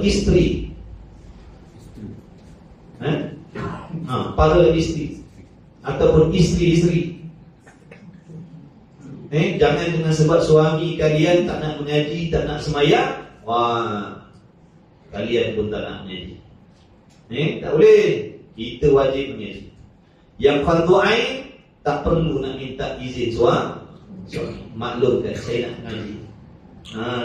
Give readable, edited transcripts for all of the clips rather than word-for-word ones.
isteri. Para isteri ataupun isteri-isteri. Jangan dengan sebab suami kalian tak nak mengaji, tak nak semayang, kalian pun tak nak mengaji. Tak boleh. Kita wajib mengaji. Yang fardu ain tak perlu nak minta izin suami. Maklumkan saya nak mengaji.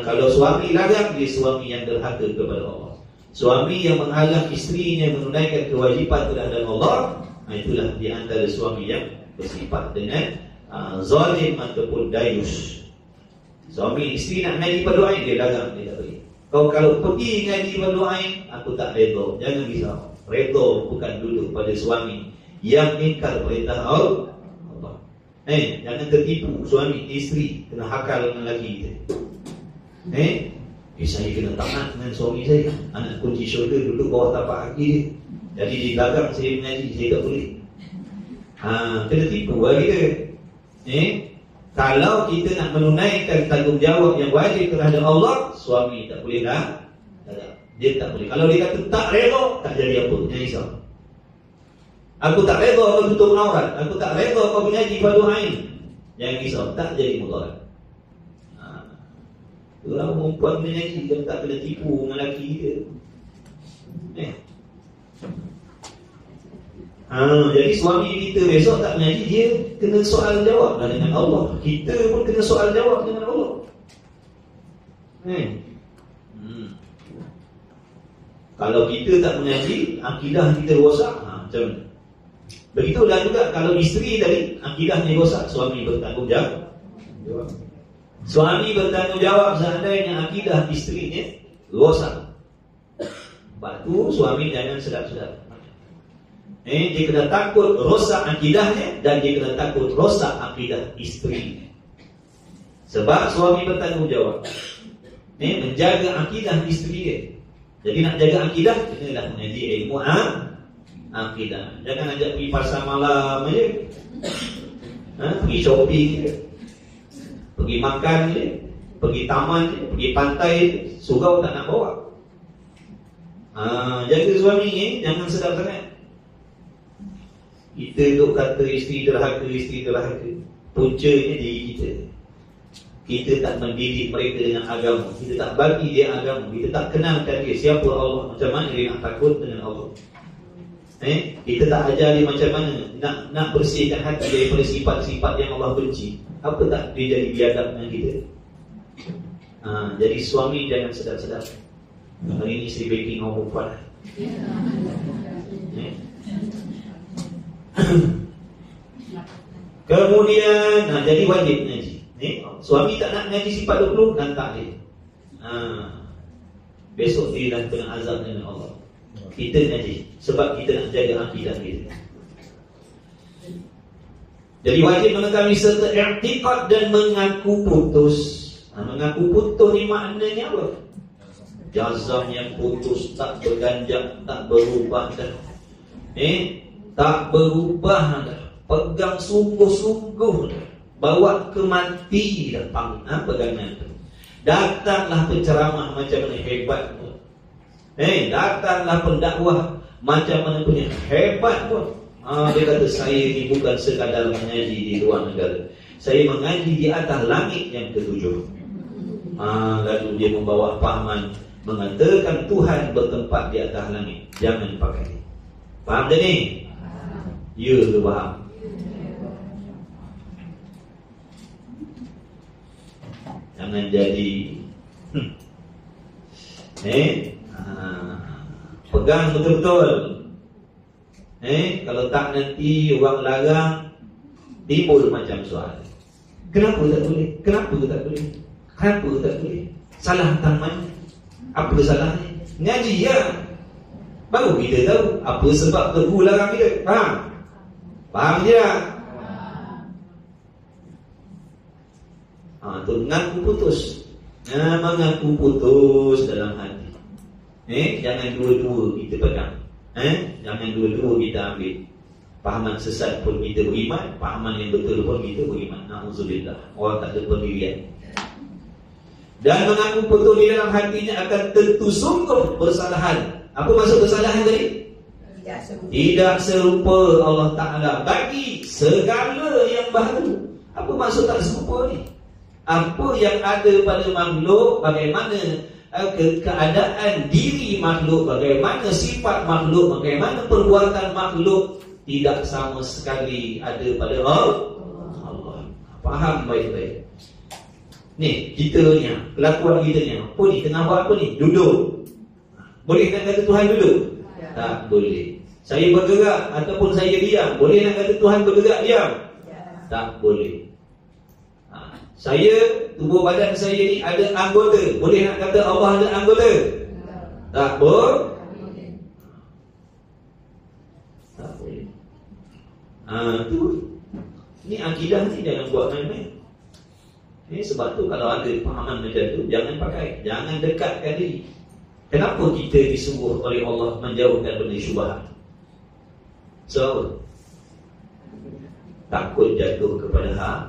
Kalau suami larang, dia suami yang derhaka kepada Allah. Suami yang menghalang isterinya menunaikan kewajipan terhadap Allah, itulah di antara suami yang bersifat dengan zalim ataupun dayus. Suami isteri nak ngaji fardu ain, dia larang, dia tak boleh. Kau kalau pergi ngaji fardu ain, aku tak redha. Jangan risau. Redha bukan duduk pada suami yang ingkar perintah Allah. Jangan tertipu suami isteri kena hakal dengan lelaki kita. Saya kena taat dengan suami saya. Anak kunci syurga duduk bawah tapak kaki dia. Jadi di belakang saya mengaji, saya tak boleh. Kena tipu lah kita. Kalau kita nak menunaikan tanggungjawab yang wajib terhadap Allah, suami tak boleh dah. Dia tak boleh. Kalau dia kata tak reda, tak jadi apa. Jangan risau. Aku tak reda kau tutup aurat. Aku tak reda kau mengaji fardu ain. Jangan risau, tak jadi mudarat. Orang perempuan mengaji kan tak kena tipu dengan lelaki dia. Jadi suami kita besok tak mengaji, dia kena soal jawab lah dengan Allah. Kita pun kena soal jawab dengan Allah. Kalau kita tak mengaji, akidah kita rosak, macam mana? Begitulah juga kalau isteri tadi akidahnya rosak, suami bertanggungjawab. Suami bertanggungjawab seandainya akidah isterinya rosak. Sebab tu suami jangan sedap-sedap. Dia kena takut rosak akidahnya, dan dia kena takut rosak akidah isteri. Sebab suami bertanggungjawab menjaga akidah isteri dia. Jadi nak jaga akidah, kenalah mengaji ilmu akidah. Jangan ajak pergi pasar malam aja, pergi shopping je, pergi makan je, pergi taman je, pergi pantai je, surau tak nak bawa. Jaga suami ni, jangan sedap sangat. Kita duk kata isteri derhaka, puncanya diri kita. Kita tak mendidik mereka dengan agama, kita tak bagi dia agama, kita tak kenalkan dia siapa Allah, macam mana dia nak takut dengan Allah. Kita tak ajar dia macam mana nak bersihkan hati daripada sifat-sifat yang Allah benci. Apa tak dia jadi biadab dengan kita. Jadi suami jangan sedap-sedap. Hari ini isteri baking orang perempuan. Kemudian jadi wajib ngaji. Suami tak nak ngaji sifat 20, hantar dia. Besok dia dah kena azab dengan Allah. Kita ngaji sebab kita nak jaga akidah kita. Jadi wajib mengetahui serta i'tiqad dan mengaku putus. Mengaku putus ni maknanya apa? Jazam yang putus, tak berganjak, tak berubah dah. Tak berubah dah. Pegang sungguh-sungguh dah. Bawa ke mati dah pegangan tu. Datanglah penceramah macam mana hebat pun. Datanglah pendakwah macam mana punya hebat pun. Dia kata saya ni bukan sekadar mengaji di luar negara, saya mengaji di atas langit yang ketujuh. Lalu dia membawa pahaman mengatakan Tuhan bertempat di atas langit. Jangan pakai. Faham tak ni? Ya ke faham? Jangan jadi pegang betul-betul. Kalau tak nanti orang larang, timbul macam soal. Kenapa tak boleh? Kenapa tak boleh? Kenapa tak boleh? Salah tentang mana? Apa salahnya? Ngaji ya. Baru kita tahu apa sebab teguh larang kita. Faham? Faham je? Tu mengaku putus. Mengaku putus dalam hati. Jangan dua-dua kita pegang. Jangan dua-dua kita ambil. Pahaman sesat pun kita beriman, pahaman yang betul pun kita beriman. Na'udzubillah. Orang tak ada pendirian. Dan mengaku betul di dalam hatinya akan tentu sungguh bersalahan. Apa maksud bersalahan tadi? Tidak serupa Allah Ta'ala bagi segala yang baru. Apa maksud tak serupa ni? Apa yang ada pada makhluk, bagaimana keadaan diri makhluk, bagaimana sifat makhluk, bagaimana perbuatan makhluk, tidak sama sekali ada pada Allah. Faham baik-baik. Ni, kita ni, kelakuan kita ni, apa ni, tengah buat apa ni? Duduk. Boleh nak kata Tuhan duduk? Tak boleh. Saya bergerak ataupun saya diam, boleh nak kata Tuhan bergerak diam? Tak boleh. Saya, tubuh badan saya ni ada anggota, boleh nak kata Allah ada anggota? Tak boleh. Tak boleh. Tu. Ni akidah ni jangan buat main-main. Ini sebab tu kalau ada pahaman macam tu, jangan pakai, jangan dekatkan diri. Kenapa kita disuruh oleh Allah menjauhkan benda syubhat? So, takut jatuh kepada hak.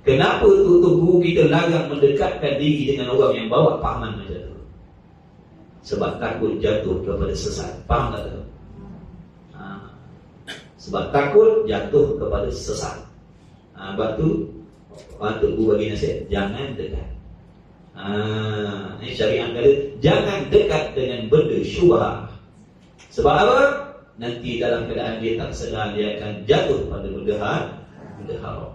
Kenapa tutup guru kita larang mendekatkan diri dengan orang yang bawa pahaman macam tu? Sebab takut jatuh kepada sesat. Faham tak tu? Sebab takut jatuh kepada sesat. Sebab tu Tutup guru bagi nasihat, jangan dekat. Ini syariat kata jangan dekat dengan benda syubhat. Sebab apa? Nanti dalam keadaan dia tak sedar, dia akan jatuh pada benda haram.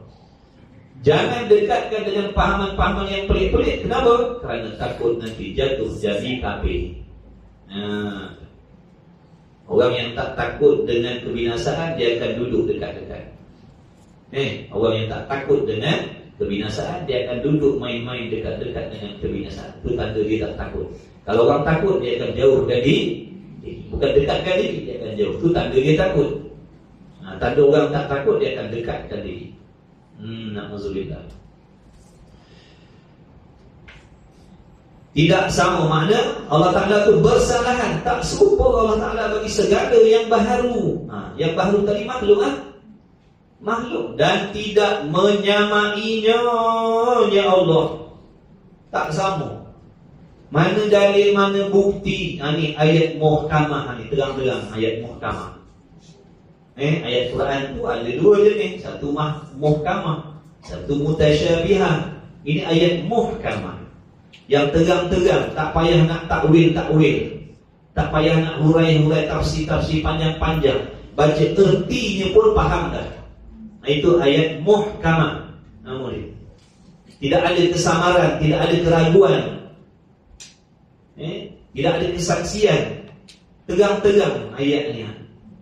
Jangan dekatkan dengan pahaman-pahaman yang pelik-pelik. Kenapa? Kerana takut nanti jatuh jadi kafir. Orang yang tak takut dengan kebinasaan, dia akan duduk dekat-dekat. Orang yang tak takut dengan kebinasaan, dia akan duduk main-main dekat-dekat dengan kebinasaan. Itu tanda dia tak takut. Kalau orang takut, dia akan jauh dari diri. Bukan dekatkan diri, dia akan jauh. Itu tanda dia takut. Tanda orang tak takut, dia akan dekatkan diri. Na'udzubillah. Tidak sama makna Allah Ta'ala itu bersalahan. Tak serupa Allah Ta'ala bagi segala yang baharu. Yang baharu tadi makhluk makhluk. Dan tidak menyamainya, ya Allah. Tak sama. Mana dalil, mana bukti? Ni ayat muhkamah ni, terang-terang ayat muhkamah. Ayat Quran tu ada dua jenis. Satu muhkamah, satu mutasyabihah. Ini ayat muhkamah yang terang-terang, tak payah nak takwil, tak payah nak hurai tafsir panjang-panjang. Baca ertinya pun faham dah. Itu ayat muhkamah. Namun tidak ada kesamaran, tidak ada keraguan, tidak ada kesaksian. Terang-terang ayatnya.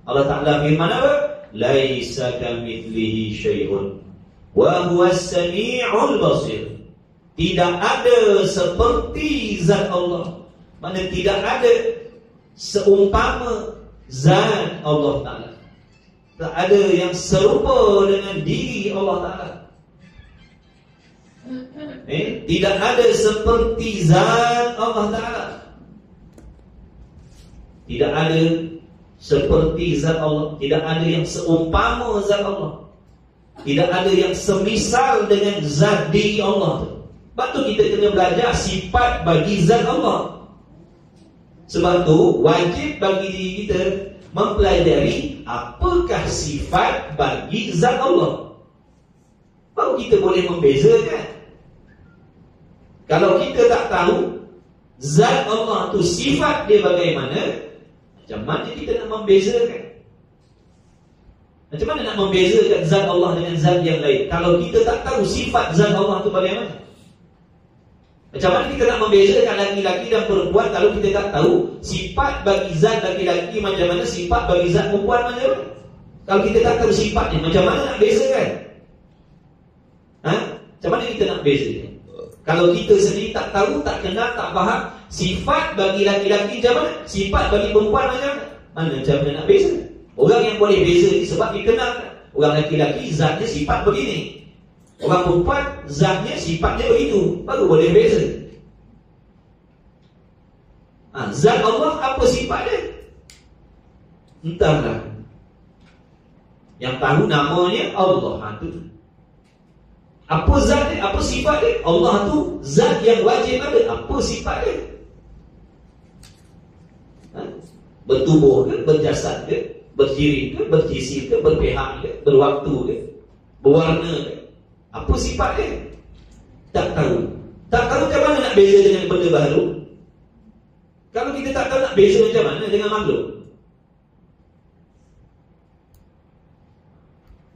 Allah Ta'ala firman apa? Laisa kamitslihi syai'un wa huwas sami'ul basir. Tidak ada seperti zat Allah. Maksudnya tidak ada seumpama zat Allah Ta'ala. Tak ada yang serupa dengan diri Allah Ta'ala. Tidak ada seperti zat Allah Ta'ala. Tidak ada seperti zat Allah. Tidak ada yang seumpama zat Allah. Tidak ada yang semisal dengan zat diri Allah. Sebab tu kita kena belajar sifat bagi zat Allah. Sebab tu wajib bagi diri kita mempelajari apakah sifat bagi zat Allah. Baru kita boleh membezakan. Kalau kita tak tahu zat Allah tu sifat dia bagaimana, macam mana kita nak membezakan? Macam mana nak membezakan zat Allah dengan zat yang lain kalau kita tak tahu sifat zat Allah itu bagaimana? Macam mana kita nak membezakan laki-laki dan perempuan kalau kita tak tahu sifat bagi zat laki-laki macam mana, sifat bagi zat perempuan macam mana? Kalau kita tak tahu sifatnya, macam mana nak bezakan? Macam mana kita nak bezakan? Kalau kita sendiri tak tahu, tak kenal, tak faham sifat bagi laki-laki macam mana, sifat bagi perempuan macam mana, macam mana nak beza? Orang yang boleh beza ni sebab dia kenal. Orang laki-laki zatnya sifat begini, orang perempuan zatnya sifatnya begitu, baru boleh beza. Zat Allah apa sifat dia? Entahlah. Yang tahu namanya Allah. Apa zat dia? Apa sifat dia? Allah tu zat yang wajib ada. Apa sifat dia? Bertubuh ke? Berjasad ke? Berdiri ke? Berjisim ke? Berpihak ke? Berwaktu ke? Berwarna ke? Apa sifat dia? Tak tahu. Tak tahu macam mana nak beza dengan benda baru. Kalau kita tak tahu nak beza macam mana dengan makhluk.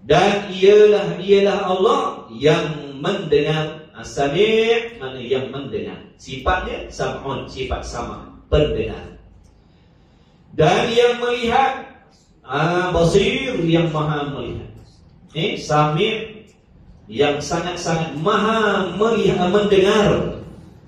Dan ialah Allah yang mendengar. As-sami' mana yang mendengar. Sifatnya sam'un, sifat sama, pendengar. Dan yang melihat, basir, yang maha melihat. Sami' yang sangat-sangat maha melihat, mendengar.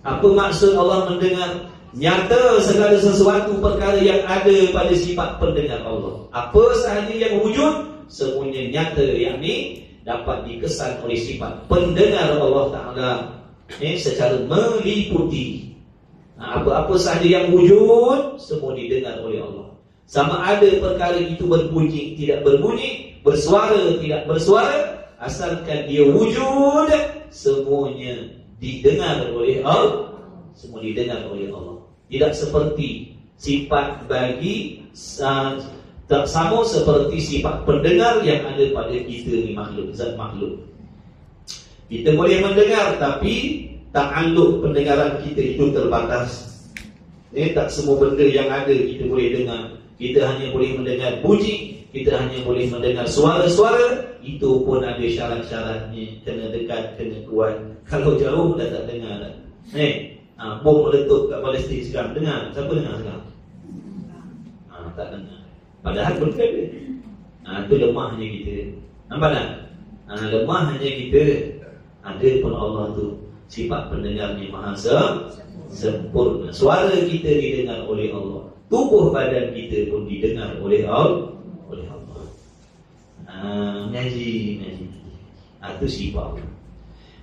Apa maksud Allah mendengar? Nyata segala sesuatu perkara yang ada pada sifat pendengar Allah. Apa sahaja yang wujud, semuanya nyata, yakni dapat dikesan oleh sifat pendengar Allah Ta'ala secara meliputi. Apa-apa sahaja yang wujud, semua didengar oleh Allah. Sama ada perkara itu berbunyi, tidak berbunyi, bersuara, tidak bersuara, asalkan dia wujud, semuanya didengar oleh Allah. Semua didengar oleh Allah. Tidak seperti sifat bagi tak sama seperti sifat pendengar yang ada pada kita ni makhluk, zat makhluk. Kita boleh mendengar, tapi ta'alluq pendengaran kita itu terbatas. Tak semua benda yang ada kita boleh dengar. Kita hanya boleh mendengar bunyi, kita hanya boleh mendengar suara-suara. Itu pun ada syarat-syaratnya. Kena dekat, kena kuat. Kalau jauh dah tak dengar dah. Bom meletup kat Palestin sekarang, dengar? Siapa dengar sekarang? Tak dengar. Padahal benda dia. Itu lemahnya kita. Nampak tak? Lemahnya kita. Ada pun Allah tu sifat pendengarnya maha sempurna. Suara kita didengar oleh Allah. Tubuh badan kita pun didengar oleh Allah. Ngaji. Itu sifat.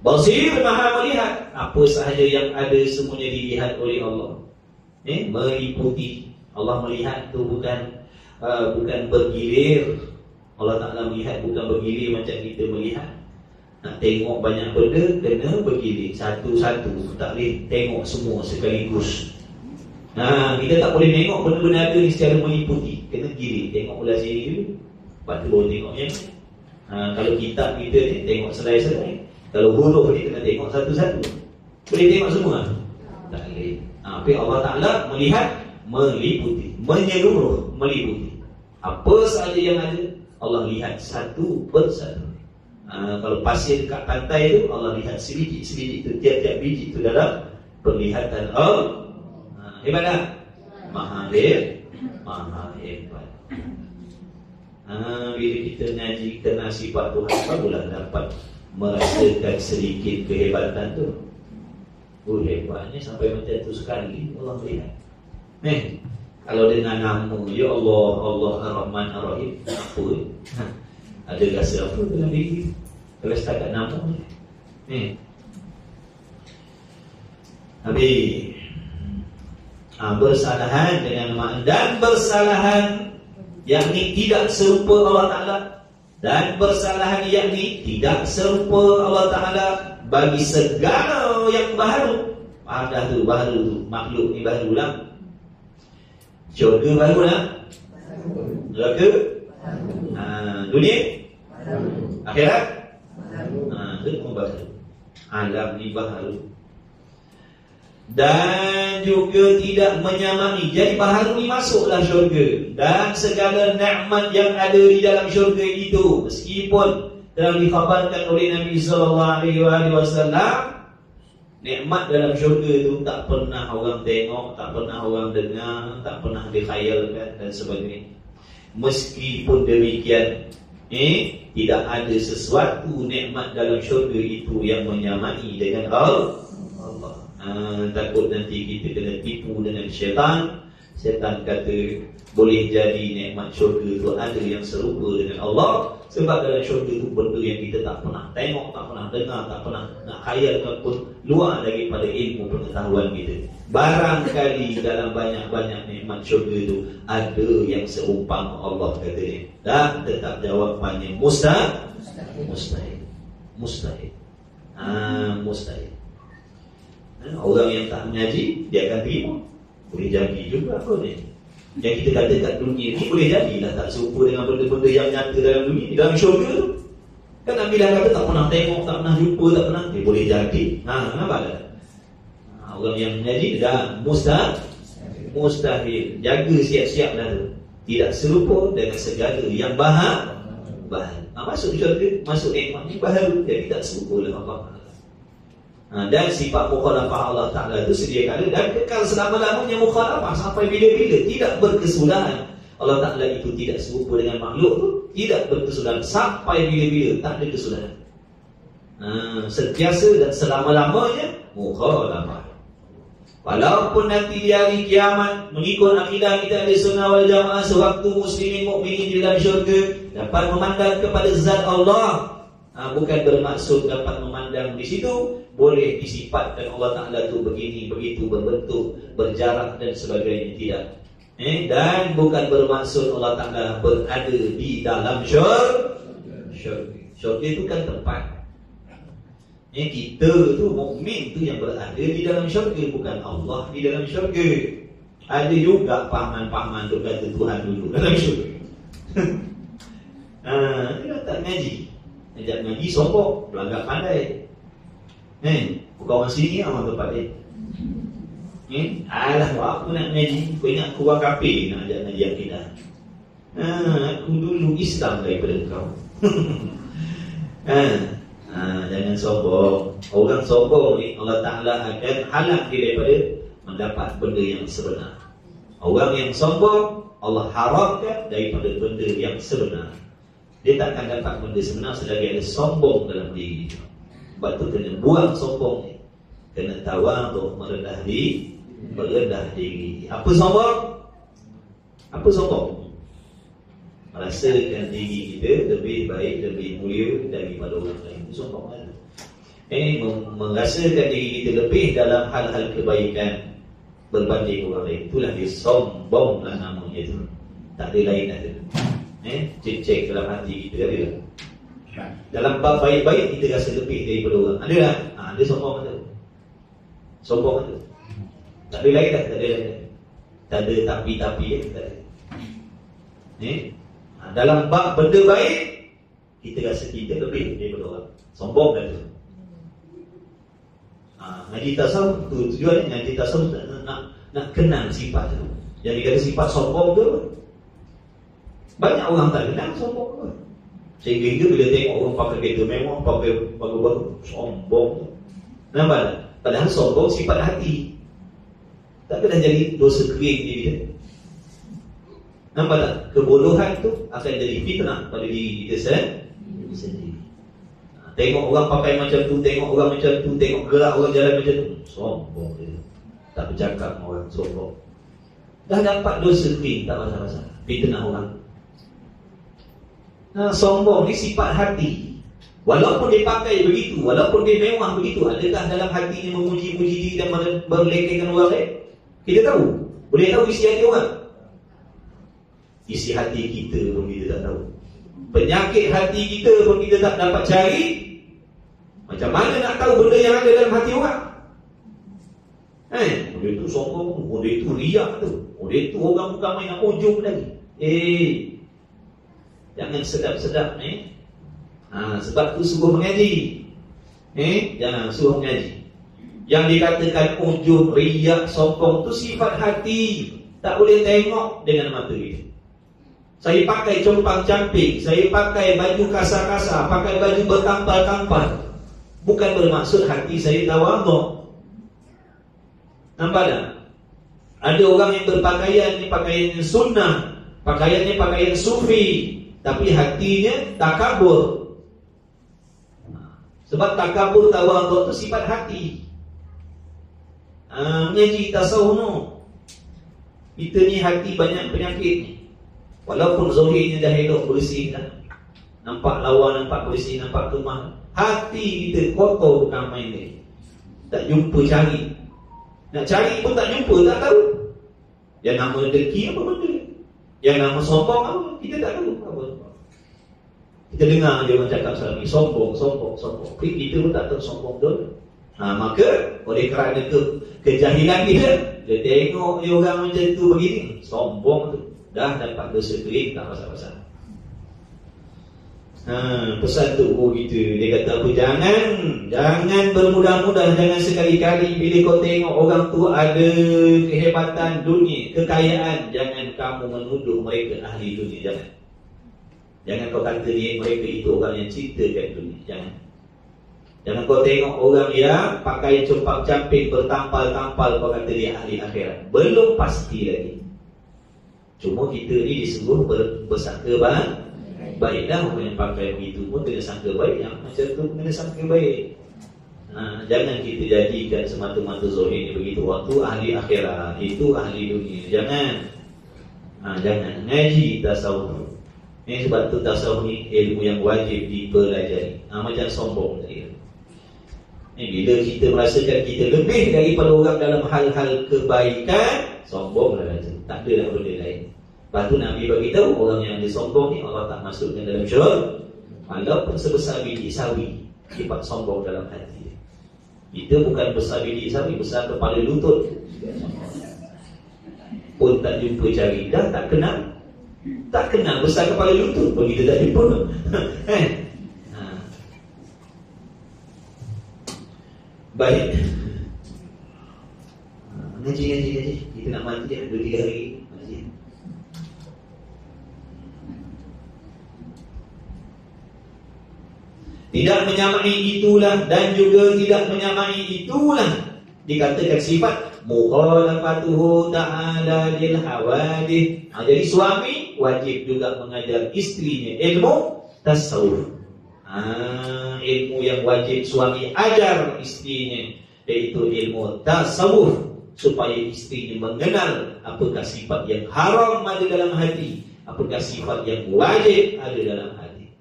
Basir, maha melihat. Apa sahaja yang ada semuanya dilihat oleh Allah. Meliputi. Allah melihat tu bukan bergilir. Allah Ta'ala melihat bukan bergilir macam kita melihat. Nak tengok banyak benda, kena bergilir satu-satu. Tak boleh tengok semua sekaligus. Kita tak boleh tengok benda-benda ada ni secara meliputi. Kena gilir, tengok belah sini dulu, lepas tu baru tengok yang ni. Kalau kitab kita ni, tengok selai-selai. Kalau huruf ni, kena tengok satu-satu. Boleh tengok semua? Tak boleh. Tapi Allah Ta'ala melihat meliputi, menyeluruh, meliputi. Apa sahaja yang ada, Allah lihat satu persatu. Kalau pasir dekat pantai tu, Allah lihat sebiji-sebiji tu, tiap-tiap biji tu dalam penglihatan Allah. Hebat tak? Maha hebat. Bila kita ngaji kenal sifat Tuhan, barulah dapat merasakan sedikit kehebatan tu. Hebatnya sampai macam tu sekali Allah lihat. Kalau dengan nama ya Allah, Allah Ar-Rahman Ar-Rahim, apa? Ada rasa apa dalam diri? Kalau setakat nama ni. Habis bersalahan dengan makna dan bersalahan yakni tidak serupa Allah Ta'ala, dan bersalahan yakni tidak serupa Allah Ta'ala bagi segala yang baru. Dah tu baru tu, makhluk ni baru lah. Syurga baru lah, neraka, dunia, akhirat, semua baru. Alam ni baru. Dan juga tidak menyamai. Jadi baharu ni masuklah syurga. Dan segala nikmat yang ada di dalam syurga itu, meskipun telah dikhabarkan oleh Nabi SAW, nikmat dalam syurga itu tak pernah orang tengok, tak pernah orang dengar, tak pernah dikhayalkan dan sebagainya. Meskipun demikian, tidak ada sesuatu nikmat dalam syurga itu yang menyamai dengan Allah. Takut nanti kita kena tipu dengan syaitan. Syaitan kata boleh jadi nikmat syurga itu ada yang serupa dengan Allah. Sebab dalam syurga itu benda yang kita tak pernah tengok, tak pernah dengar, tak pernah nak khayalkan pun, luar daripada ilmu pengetahuan kita. Barangkali dalam banyak-banyak nikmat syurga itu ada yang seumpama Allah katanya. Dan tetap jawapannya mustahil. Mustahil. Orang yang tak mengaji, dia akan terima. Boleh jadi juga apa ni. Yang kita kata kat dunia ni boleh jadilah tak serupa dengan benda-benda yang nyata dalam dunia ni. Dalam syurga tu kan Nabi dah kata tak pernah tengok, tak pernah jumpa, tak pernah. Dia boleh jadi. Nampak tak? Orang yang mengaji dah mustahil. Jaga siap-siap dah tu. Tidak serupa dengan segala yang bahan. Masuk syurga, masuk nikmat ni baharu. Jadi tak serupa lah Allah. Dan sifat mukhalafah Allah Ta'ala itu sedia kala dan kekal selama-lamanya mukhalafah sampai bila-bila, tidak berkesulahan. Allah Ta'ala itu tidak serupa dengan makhluk tu, tidak berkesulahan sampai bila-bila, tak ada kesulahan. Sentiasa dan selama-lamanya mukhalafah. Walaupun nanti di hari kiamat mengikut akidah kita Ahli Sunnah wal Jamaah, sewaktu muslimin mukminin di dalam syurga dapat memandang kepada zat Allah. Bukan bermaksud dapat memandang di situ boleh disifatkan Allah Ta'ala tu begini, begitu, berbentuk, berjarak dan sebagainya, tidak. Dan bukan bermaksud Allah Ta'ala berada di dalam syurga. Syurga itu kan tempat. Kita tu mukmin tu yang berada di dalam syurga, bukan Allah di dalam syurga. Ada juga pahaman-pahaman tu kata Tuhan dulu dalam syurga. Dia tak ngaji. Ajak ngaji sombong, belagak pandai. Bukan orang sini orang tempat dia. Alah, aku nak ngaji, kau ingat aku orang kafir nak ajak ngaji akidah. Aku dulu Islam daripada kau. Jangan sombong. Orang sombong ni Allah Ta'ala akan halang dia daripada mendapat benda yang sebenar. Orang yang sombong Allah haramkan daripada benda yang sebenar. Dia tak akan dapat benda sebenar selagi ada sombong dalam diri dia. Sebab tu kena buang sombong ni. Kena tawaduk, merendah diri. Apa sombong? Apa sombong? Merasakan diri kita lebih baik, lebih mulia daripada orang lain. Itu sombong kan? Merasakan diri kita lebih dalam hal-hal kebaikan berbanding orang lain. Itulah dia sombong lah namanya itu. Tak ada lain dah tu. Cek dalam hati kita ada tak? Dalam bab baik-baik kita rasa lebih daripada orang. Ada tak? Ada sombong ada. Sombong ada. Tak ada lain tak? Tak ada lain. Tak ada tapi-tapi tak ada. Dalam bab benda baik kita rasa kita lebih daripada orang. Sombong ada. Ngaji tasawuf tu tujuan ngaji tasawuf nak kenal sifat tu. Yang dikata sifat sombong tu banyak orang tak kenal sombong tu. Sehingga bila tengok orang pakai kereta mewah, pakai baru-baru, sombong tu. Nampak tak? Padahal sombong sifat hati. Tak kena jadi dosa kering diri kita. Nampak tak? Kebodohan tu akan jadi fitnah pada diri kita sendiri. Tengok orang pakai macam tu, tengok orang macam tu, tengok gerak orang jalan macam tu, sombong dia. Tak bercakap dengan orang, sombong. Dah dapat dosa kering, tak masalah. Fitnah orang. Sombong ni sifat hati. Walaupun dia pakai begitu, walaupun dia mewah begitu, adakah dalam hatinya memuji-muji diri dan berlekehkan orang lain? Kita tahu. Boleh tahu isi hati orang? Isi hati kita pun kita tak tahu. Penyakit hati kita pun kita tak dapat cari. Macam mana nak tahu benda yang ada dalam hati orang? Dia tu sombong, dia tu riak tu, dia tu orang bukan main nak ujung lagi. Jangan sedap-sedap ni. Sebab tu suruh mengaji. Jangan suruh mengaji. Yang dikatakan ujub, riak, sombong tu sifat hati. Tak boleh tengok dengan mata kita. Saya pakai compang-camping, saya pakai baju kasar-kasar, pakai baju berkampal-kampal, bukan bermaksud hati saya tawaduk. Nampak tak? Ada orang yang berpakaian ni pakaian sunnah, pakaiannya pakaian sufi, tapi hatinya takabur. Sebab takabur tawaduk tu sifat hati. Mengaji tasawuf no, kita ni hati banyak penyakit ni. Walaupun zahirnya dah elok bersih dah, nampak lawa, nampak bersih, nampak kemah, hati kita kotor bukan main ni. Tak jumpa cari. Nak cari pun tak jumpa, tak tahu. Yang nama dengki apa benda, yang nama sombong apa, kita tak tahu apa. Kita dengar dia orang cakap selama ni, sombong. Kita pun tak tahu sombong tu. Maka oleh kerana kejahilan dia tengok dia orang macam tu begini, sombong tu, dah dapat dosa kering, tak pasal-pasal. Pesan tu guru kita, dia kata apa? Jangan bermudah-mudah, jangan sekali-kali bila kau tengok orang tu ada kehebatan dunia, kekayaan, jangan kamu menuduh mereka ahli dunia. Jangan kau kata mereka itu orang yang cintakan dunia. Jangan kau tengok orang yang pakai cumpak camping bertampal-tampal, kau kata dia ahli akhirat. Belum pasti lagi. Cuma kita ni disuruh bersangka baiklah. Orang yang pakai begitu pun kena sangka baik, yang macam tu kena sangka baik. Jangan kita jadikan semata-mata zahir ni begitu, waktu ahli akhirat, itu ahli dunia. Jangan ngaji tasawuf. Ini sebab tu tasawuf ni ilmu yang wajib dipelajari. Macam sombong tadi. Bila kita merasakan kita lebih daripada orang dalam hal-hal kebaikan, sombonglah kata. Tak ada dah benda lain. Lepas tu Nabi beritahu orang yang dia sombong ni Allah tak masukkan dalam syurga walaupun sebesar biji sawi. Sifat sombong dalam hati. Kita bukan besar biji sawi, besar kepala lutut pun tak jumpa cari. Dah tak kenal besar kepala lutut pun kita tak jumpa. Baik. Ngaji. Kita nak mati 2-3 hari ngaji. Tidak menyamai itulah dan juga tidak menyamai itulah dikatakan sifat mukhalafatuhu ta'ala lil hawadith. Jadi suami wajib juga mengajar isterinya ilmu tasawuf. Ilmu yang wajib suami ajar isterinya, iaitu ilmu tasawuf, supaya isterinya mengenal apakah sifat yang haram ada dalam hati, apakah sifat yang wajib ada dalam hati.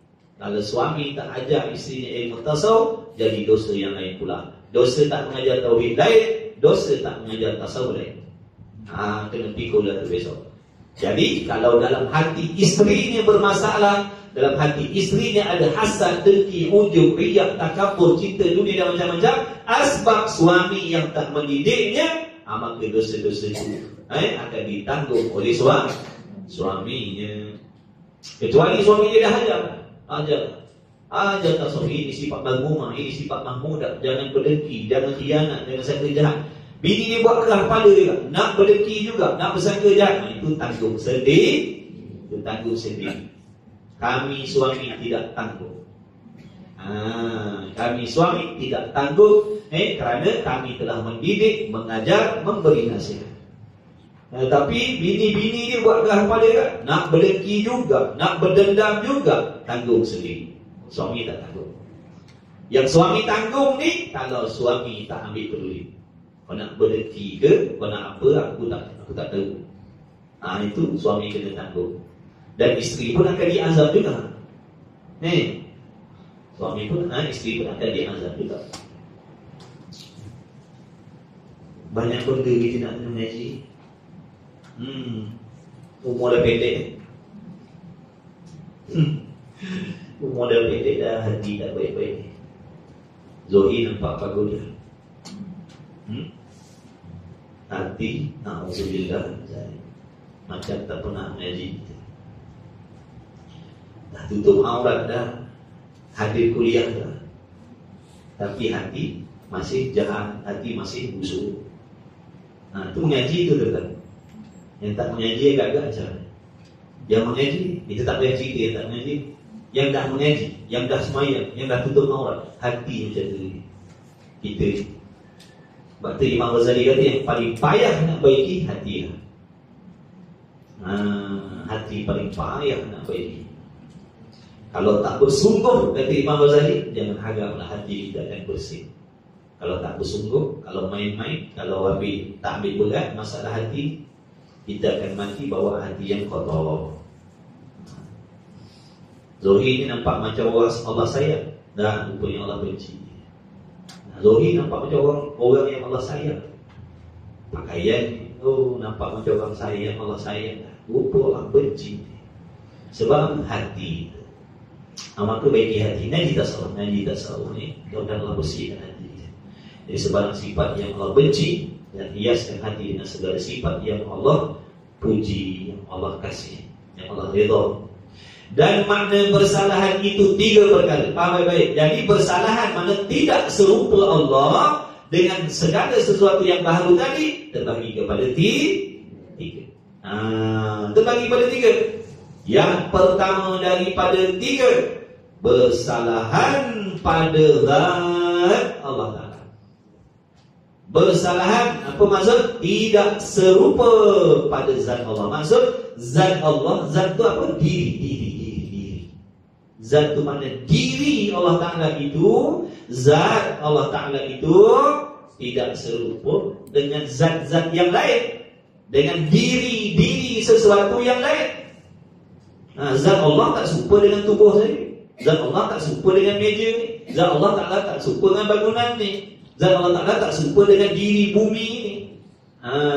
Kalau suami tak ajar isterinya ilmu tasawuf, jadi dosa yang lain pula. Dosa tak mengajar tauhid lain, dosa tak mengajar tasawuf lain. Kena pikul dah tu besok. Jadi kalau dalam hati isterinya bermasalah, dalam hati isterinya ada hasad, dengki, ujub, riak, takabur, cinta dunia dan macam-macam, asbab suami yang tak mendidiknya, maka dosa-dosa itu akan ditanggung oleh suaminya. Kecuali suaminya dah ajar tasawuf, ini sifat mazmumah, ini sifat mahmudah, jangan berdengki, jangan khianat, jangan sangka jahat. Bini dia buat keras kepala juga, nak berdengki juga, nak bersangka jahat, itu tanggung sendiri. Kami suami tidak tanggung. Kami suami tidak tanggung, kerana kami telah mendidik, mengajar, memberi nasihat. Tapi bini-bini dia buat keras kepala kan, nak berdengki juga, nak berdendam juga, tanggung sendiri. Suami tak tanggung. Yang suami tanggung ni, kalau suami tak ambil peduli. Kau nak berdengki ke, kau nak apa, aku tak tahu. Itu suami kena tanggung. Dan isteri pun akan diazab juga. Suami pun, isteri pun akan diazab juga. Banyak benda kita nak mengaji. Umur dah pendek. Umur dah pendek dah, hati tak baik-baik. Zohi nampak bagus dia. Hati, na'udzubillah, macam tak pernah mengaji. Dah tutup aurat dah, hadir kuliah dah, tapi hati masih jahat, hati masih busuk. Itu mengaji tu tuan-tuan. Yang tak mengaji agak-agak macam. Yang mengaji, kita tak boleh cerita yang tak mengaji. Yang dah mengaji, yang dah semayang, yang dah tutup aurat, hati macam tu. Kita. Sebab tu Imam Ghazali kata yang paling payah nak baiki hati. Hati paling payah nak baiki. Kalau tak bersungguh, kata Imam Ghazali, jangan haraplah hati kita akan bersih. Kalau tak bersungguh, kalau main-main, kalau tak ambil berat masalah hati, kita akan mati bawa hati yang kotor. Zohir ni nampak macam Allah sayang, dan rupanya Allah benci. Zohir nampak macam orang yang Allah sayang. Pakaian, nampak macam orang sayang, Allah sayang, rupa Allah benci. Sebab hati. Maka baiki hati. Ngaji tasawuf ni doakanlah bersihkan hati. Jadi sebarang sifat yang Allah benci, dan hiaskan hati dengan segala sifat yang Allah puji, yang Allah kasih, yang Allah redha. Dan makna bersalahan itu 3 perkara. Faham baik-baik. Jadi bersalahan makna tidak serupa Allah dengan segala sesuatu yang baharu tadi, terbagi kepada 3. Terbagi kepada 3. Yang pertama daripada 3, bersalahan pada zat Allah Ta'ala. Bersalahan, apa maksud? Tidak serupa pada zat Allah. Maksud zat Allah, zat itu apa? Diri. Zat itu makna diri Allah Ta'ala itu, zat Allah Ta'ala itu tidak serupa dengan zat-zat yang lain, dengan diri sesuatu yang lain. Zat Allah tak serupa dengan tubuh saya. Zat Allah tak serupa dengan meja ni. Zat Allah Ta'ala tak serupa dengan bangunan ni. Zat Allah Ta'ala tak serupa dengan diri bumi ni.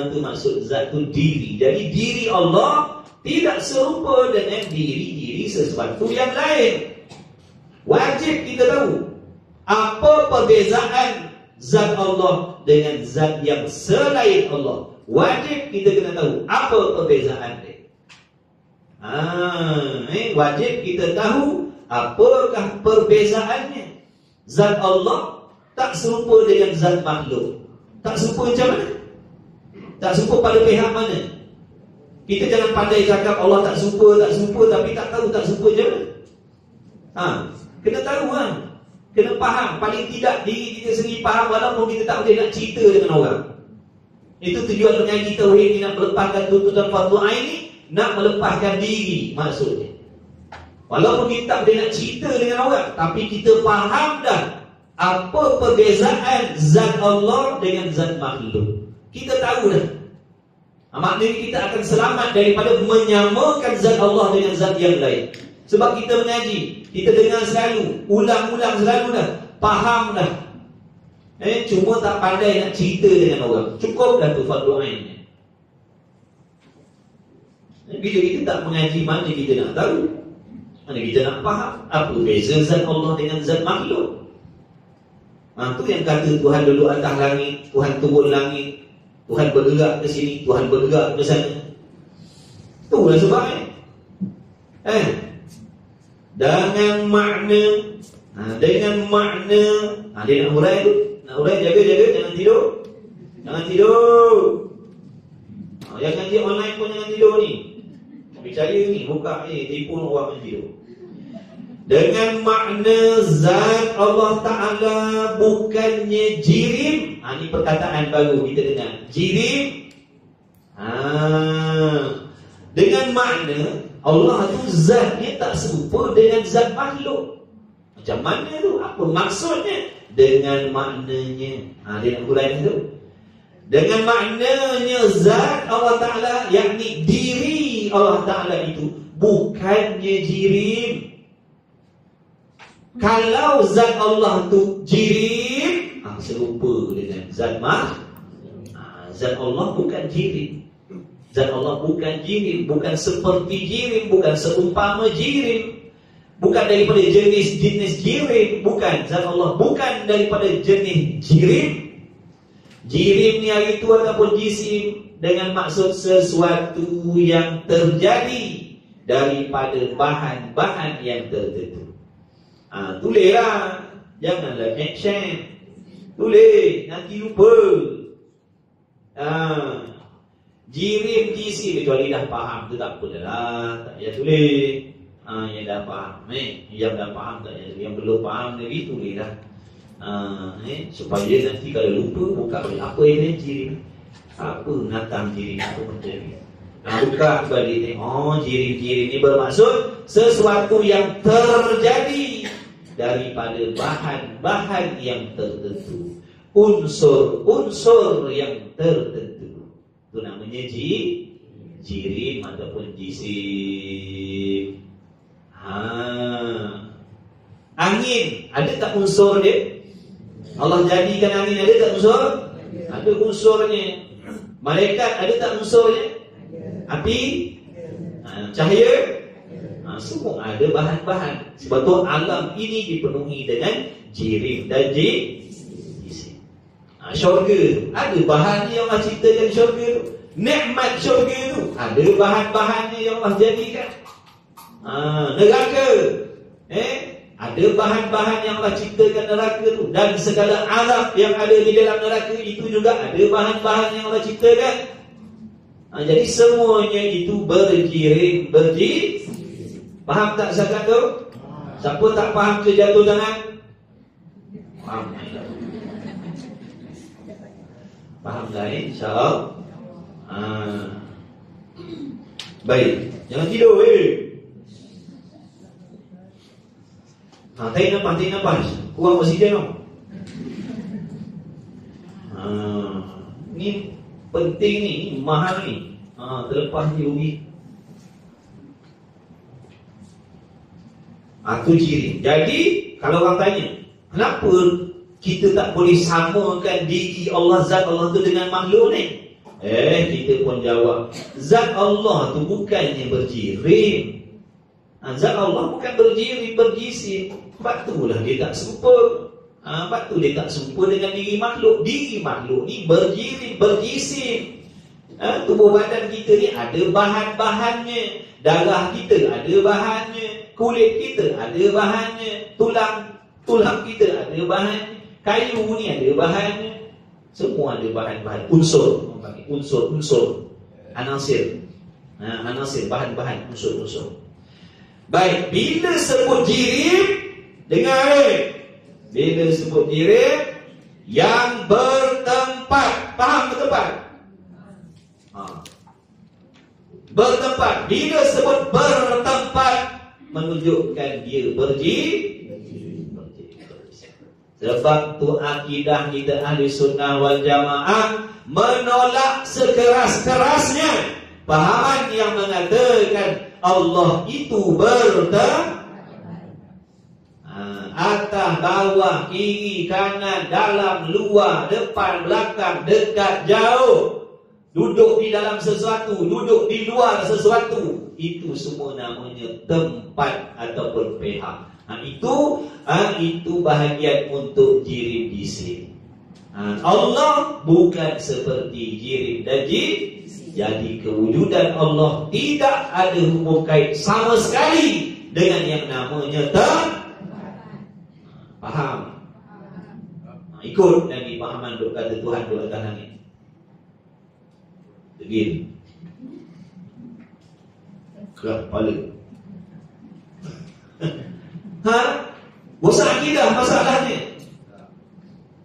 Itu maksud zat itu diri. Jadi diri Allah tidak serupa dengan diri sesuatu yang lain. Wajib kita tahu apa perbezaan zat Allah dengan zat yang selain Allah. Wajib kita kena tahu apa perbezaan dia. Wajib kita tahu apakah perbezaannya. Zat Allah tak serupa dengan zat makhluk. Tak serupa macam mana? Tak serupa pada pihak mana? Kita jangan pandai cakap Allah tak serupa, tapi tak tahu tak serupa macam mana. Kena tahu kena faham. Paling tidak diri kita sendiri faham, walaupun kita tak boleh nak cerita dengan orang. Itu tujuan mengaji tauhid ni, nak melepaskan tuntutan fardu ain ni, nak melepaskan diri maksudnya. Walaupun kita tak boleh nak cerita dengan orang, tapi kita faham dah apa perbezaan zat Allah dengan zat makhluk. Kita tahu dah. Maknanya kita akan selamat daripada menyamakan zat Allah dengan zat yang lain. Sebab kita mengaji, kita dengar selalu, ulang-ulang selalu dah, faham dah. Cuma tak pandai nak cerita dengan orang. Cukup dah tu fardu ain. Bila kita tak mengaji, mana kita nak tahu? Mana kita nak faham apa beza zat Allah dengan zat makhluk? Itu yang kata Tuhan duduk atas langit, Tuhan turun langit, Tuhan bergerak ke sini, Tuhan bergerak ke sana. Itulah sebabnya. Dengan makna, dia nak hurai tu, jaga, jangan tidur. Yang ngaji online pun jangan tidur ni. Percaya ni, buka tipu orang tidur. Dengan makna zat Allah Ta'ala bukannya jirim. Ini perkataan baru kita dengar, jirim. Dengan makna Allah tu zatnya tak serupa dengan zat makhluk. Macam mana tu? Apa maksudnya? Dengan maknanya. Dia nak urai tu. Dengan maknanya zat Allah Ta'ala, yakni diri Allah Ta'ala itu bukannya jirim. Kalau zat Allah tu jirim, serupa dengan zat makhluk. Zat Allah bukan jirim. Zat Allah bukan jirim, bukan seperti jirim, bukan seumpama jirim, bukan daripada jenis jirim, bukan. Zat Allah bukan daripada jenis jirim. Jirim ni hari itu ataupun jisim dengan maksud sesuatu yang terjadi daripada bahan-bahan yang tertentu. Tulislah, janganlah action. Tulis, nanti lupa. Jirim, jisim, kecuali dah faham tu tak apa dah, tak payah tulis. Yang dah faham, yang dah faham tak payah. Yang belum faham lagi tulis dah. Supaya nanti kalau lupa buka balik apa ini jirim, apa natang jirim, apa benda ni. Buka balik tengok, jirim ni bermaksud sesuatu yang terjadi daripada bahan-bahan yang tertentu, unsur-unsur yang tertentu. Itu namanya jirim ataupun jisim. Angin, ada tak unsur dia? Allah jadikan angin, ada tak unsur? Ada unsurnya. Malaikat, ada tak unsurnya? Api? Cahaya? Semua ada bahan-bahan. Sebab tu alam ini dipenuhi dengan jirim dan jisim. Syurga tu ada bahannya yang Allah ciptakan syurga tu. Nikmat syurga tu ada bahan-bahannya yang Allah jadikan. Neraka ada bahan-bahan yang Allah ciptakan neraka tu. Dan segala azab yang ada di dalam neraka itu juga ada bahan-bahan yang Allah ciptakan. Jadi semuanya itu berjirim. Faham tak zakat tu? Siapa tak faham tu jatuh tangan? Faham. Faham dah insya-Allah. Baik, jangan tidur tarik nafas. Kurang oksigen tau. Ni penting ni, mahal ni. Terlepas dia rugi. Itu jirim. Jadi kalau orang tanya, kenapa kita tak boleh samakan diri Allah, zat Allah tu dengan makhluk ni? Kita pun jawab, zat Allah tu bukannya berjirim. Zat Allah bukan berjirim, berjisim. Sebab itulah dia tak serupa. Sebab tu dia tak serupa dengan diri makhluk. Diri makhluk ni berjirim, berjisim. Tubuh badan kita ni ada bahan-bahannya. Darah kita ada bahannya. Kulit kita ada bahannya. Tulang kita ada bahannya. Kayu ni ada bahannya. Semua ada bahan-bahan. Unsur. Unsur. Anasir. Anasir, bahan-bahan, unsur-unsur. Baik, bila sebut jirim, dengar bila sebut jirim yang bertempat. Faham bertempat? Bertempat. Bila sebut bertempat, menunjukkan dia berjirim. Sebab tu akidah kita ahli sunnah wal jamaah menolak sekeras-kerasnya fahaman yang mengatakan Allah itu bertempat. Atas, bawah, kiri, kanan, dalam, luar, depan, belakang, dekat, jauh. Duduk di dalam sesuatu, duduk di luar sesuatu. Itu semua namanya tempat ataupun pihak. Itu bahagian untuk jirim jisim. Allah bukan seperti jirim dan jisim. Jadi kewujudan Allah tidak ada hubung kait sama sekali dengan yang namanya faham? Ikut lagi pahaman duk kata Tuhan duk atas langit. Begini. Keras kepala. Bosan akidah masalahnya.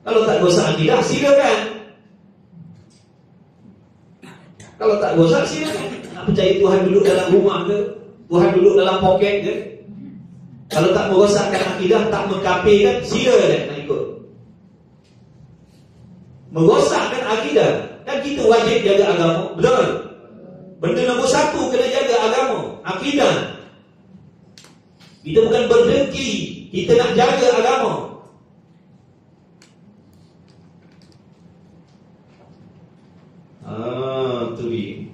Kalau tak bosan akidah, silakan. Kalau tak bosan, silakan. Nak percaya Tuhan duduk dalam rumah ke? Tuhan duduk dalam poket ke? Kalau tak merosakkan akidah, tak mengkafirkan, silakan nak ikut. Merosakkan akidah, kan kita wajib jaga agama. Betul? Benda nombor satu kena jaga agama, akidah. Kita bukan berdengki, kita nak jaga agama. Tu dia.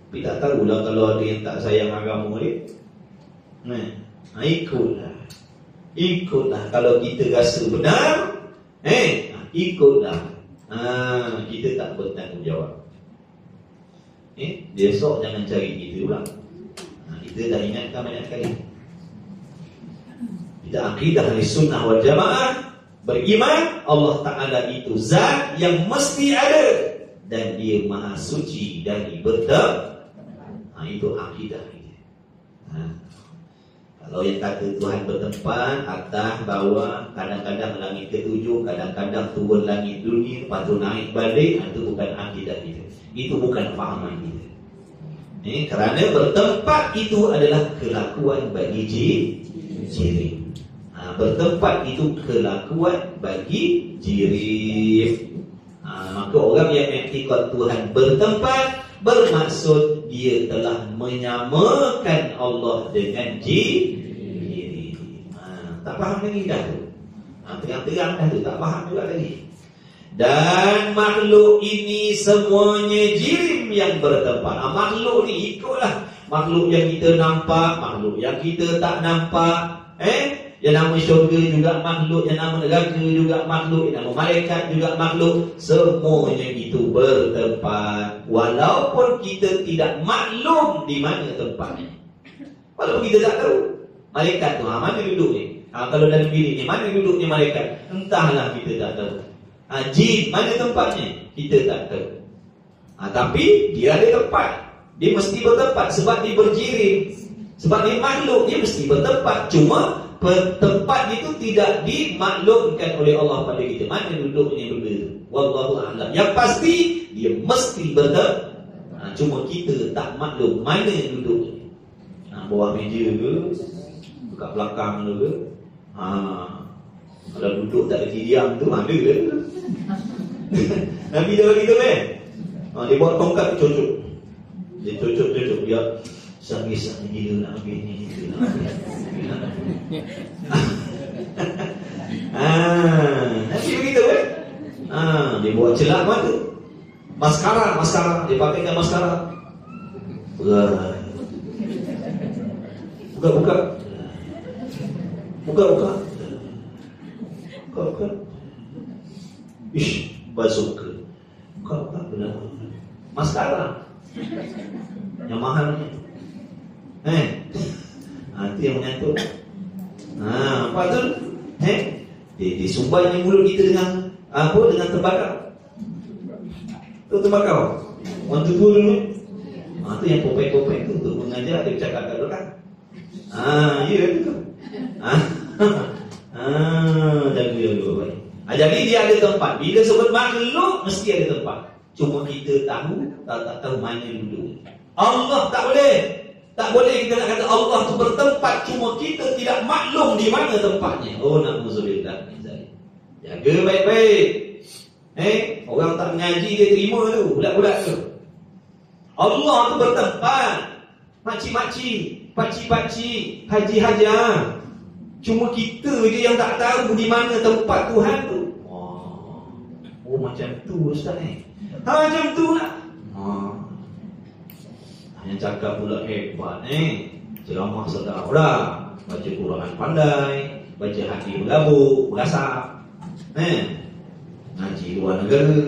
Tapi tak tahulah kalau ada yang tak sayang agama dia. Ikutlah kalau kita rasa benar, ikutlah. Kita tak bertanggungjawab. Besok jangan cari kita pula. Kita dah ingatkan banyak kali. Kita akidah ahli sunnah wal jamaah, beriman Allah Ta'ala itu zat yang mesti ada dan dia maha suci dari bertempat. Itu akidah ini. Kalau yang kata Tuhan bertempat, atas, bawah, kadang-kadang langit ketujuh, kadang-kadang turun langit dunia, lepas tu naik balik, itu bukan akidah kita. Itu bukan fahaman kita. Kerana bertempat itu adalah kelakuan bagi jirim. Bertempat itu kelakuan bagi jirim. Maka orang yang mengikut Tuhan bertempat bermaksud dia telah menyamakan Allah dengan jirim. Tak faham lagi dah tu. Terang-terang dah tu tak faham juga lagi. Dan makhluk ini semuanya jirim yang bertempat. Makhluk ni ikutlah. Makhluk yang kita nampak, makhluk yang kita tak nampak. Yang nama syurga juga makhluk, yang nama neraka juga makhluk, yang nama malaikat juga makhluk. Semuanya itu bertempat. Walaupun kita tidak maklum di mana tempatnya. Walaupun kita tak tahu malaikat tu mana duduk ni. Kalau dalam bilik ni, mana duduknya malaikat? Entahlah, kita tak tahu. Jin, mana tempatnya? Kita tak tahu. Tapi dia ada tempat. Dia mesti bertempat sebab dia berjirim. Sebab dia makhluk, dia mesti bertempat. Cuma tempat itu tidak dimaklumkan oleh Allah pada kita. Mana duduknya benda tu? Wallahu a'lam. Yang pasti dia mesti bertempat. Cuma kita tak maklum mana duduknya. Bawah meja ke, dekat belakang ke. Kalau duduk tak ada diam tu ada ke? Nabi dah bagi tu kan? Dia buat tongkat cocok. Dia cocok dia sang-sang gila nak ambil ni, nak ambil. Nabi begitu kan? Dia buat celak mata. Maskara, dia pakaikan maskara. Buka. Ish, basuh ke. Buka benar. Maskara yang mahal ni. Itu yang menyantuk. Apa tu? Dia sumbai mulut kita dengan dengan tembakau. Tu tembakau. Orang tu dulu. Tu yang popek-popek tu untuk mengajar dia cakap kat orang. Ya tu. Jaga baik. Jadi dia ada tempat. Bila sebut makhluk mesti ada tempat. Cuma kita tak tahu mana duduk. Allah tak boleh. Tak boleh kita nak kata Allah tu bertempat, cuma kita tidak maklum di mana tempatnya. Na'udzubillah min zalik. Jaga baik-baik. Orang tak mengaji dia terima tu, bulat-bulat tu. Allah tu bertempat. Makcik-makcik, pakcik-pakcik, haji-hajar. Cuma kita je yang tak tahu di mana tempat Tuhan tu. Macam tu Ustaz macam tu lah. Yang cakap pula hebat ceramah sedap pula, baca Quran pandai, baca hadis bergabung, berasak, ngaji luar negara,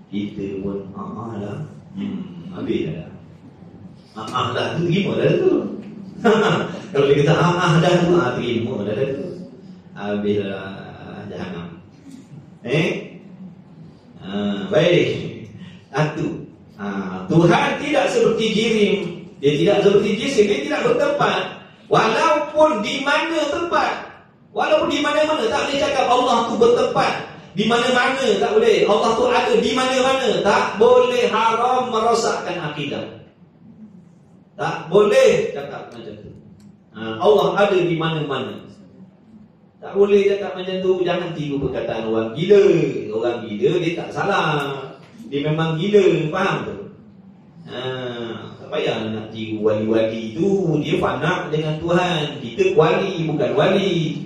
kita pun lah, habis dah. Dah tu terima dah tu. Kalau dia kata dah tu, terima dah tu. Habis dah jahanam. Baik. Tuhan tidak seperti jirim. Dia tidak seperti jisim. Dia tidak bertempat. Walaupun di mana tempat, walaupun di mana-mana, tak boleh cakap Allah tu bertempat di mana-mana. Tak boleh. Allah tu ada di mana-mana. Tak boleh. Haram, merosakkan akidah. Tak boleh cakap macam tu. Allah ada di mana-mana. Tak boleh cakap macam tu. Jangan tiru perkataan orang gila. Orang gila dia tak salah. Dia memang gila. Faham tu? Tak payah nak tiru wali-wali tu. Dia fana dengan Tuhan. Kita wali bukan wali.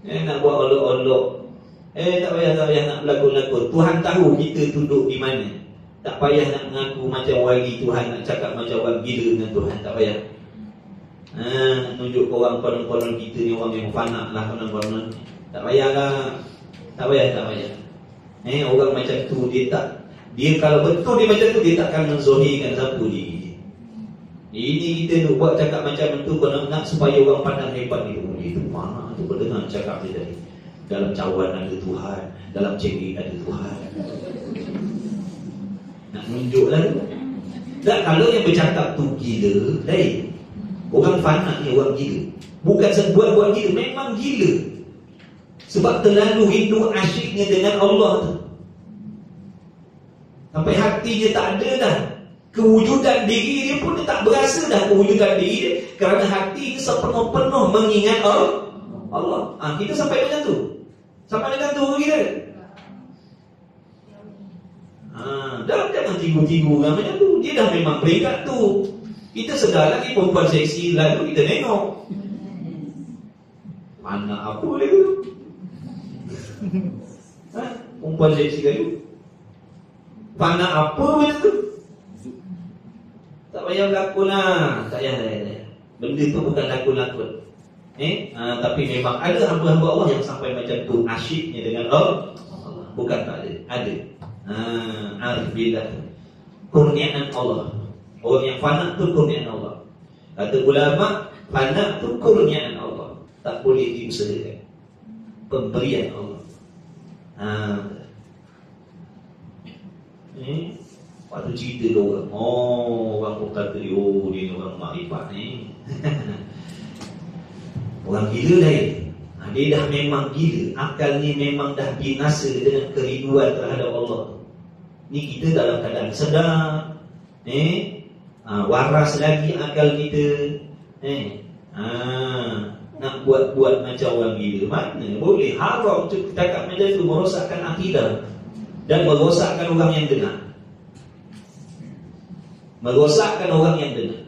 Nak buat olok-olok. Tak payah nak berlakon-lakon. Tuhan tahu kita duduk di mana. Tak payah nak mengaku macam wali Tuhan. Nak cakap macam orang gila dengan Tuhan. Tak payah. Tunjuk orang konon-konon kita ni orang yang fana lah, konon-konon. Tak payahlah. Tak payah. Orang macam tu dia kalau betul dia macam tu, dia takkan menzohirkan siapa dia. Ini kita tu buat cakap macam tu kalau nak supaya orang pandang hebat ni. Dia tu mana tu berdengar cakap dia tadi. Dalam cawan ada Tuhan, dalam cengkih ada Tuhan. Nak tunjuklah tu. Tak, kalau yang bercakap tu gila, orang fana ni orang gila. Bukan buat-buat gila, memang gila. Sebab terlalu rindu asyiknya dengan Allah tu. Sampai hatinya tak ada dah. Kewujudan diri dia pun dia tak berasa dah kewujudan diri dia. Kerana hati dia sepenuh-penuh mengingat Allah. Kita sampai macam tu. Sampai macam tu kita. Jangan tigu-tigu kan macam tu. Dia dah memang peringkat tu. Kita sedar lagi perempuan seksi lalu kita tengok. Anak apa dia tu? Perempuan seksi kayu. Anak apa benda tu? Tak payah berlakon lah. Tak payah. Benda tu bukan lakon-lakon. Tapi memang ada hamba-hamba Allah yang sampai macam tu asyiknya dengan Allah. Bukan tak ada. Ada. Arif billah. Kurniaan Allah. Orang yang fana tu kurniaan Allah. Kata ulama, fana tu kurniaan Allah. Tak boleh diusahakan. Pemberian Allah. Waktu cerita dia orang, orang pun kata dia, dia ni orang makrifat ni. Orang gila lain. Dia dah memang gila. Akal ni memang dah binasa dengan kerinduan terhadap Allah. Ni kita dalam keadaan sedar, waras lagi akal kita, nak buat macam orang gila. Mana boleh. Haram tu cakap macam tu, merosakkan akidah dan merosakkan orang yang dengar. Merosakkan orang yang dengar.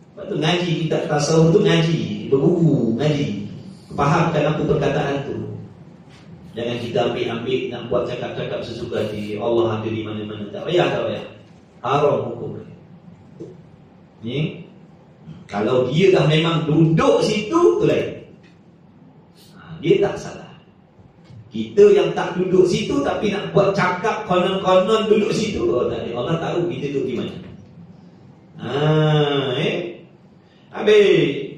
Lepas tu ngaji, kita tasawuf tu ngaji, berguru, ngaji, fahamkan apa perkataan tu. Jangan kita ambil nak buat cakap-cakap sesuka hati. Allah ada di mana-mana. Tak payah. Haram hukum ni. Kalau dia dah memang duduk situ, tu lain. Dia tak salah. Kita yang tak duduk situ tapi nak buat cakap konon-konon duduk situ, tak ada. Allah tahu kita duduk di mana. Habis.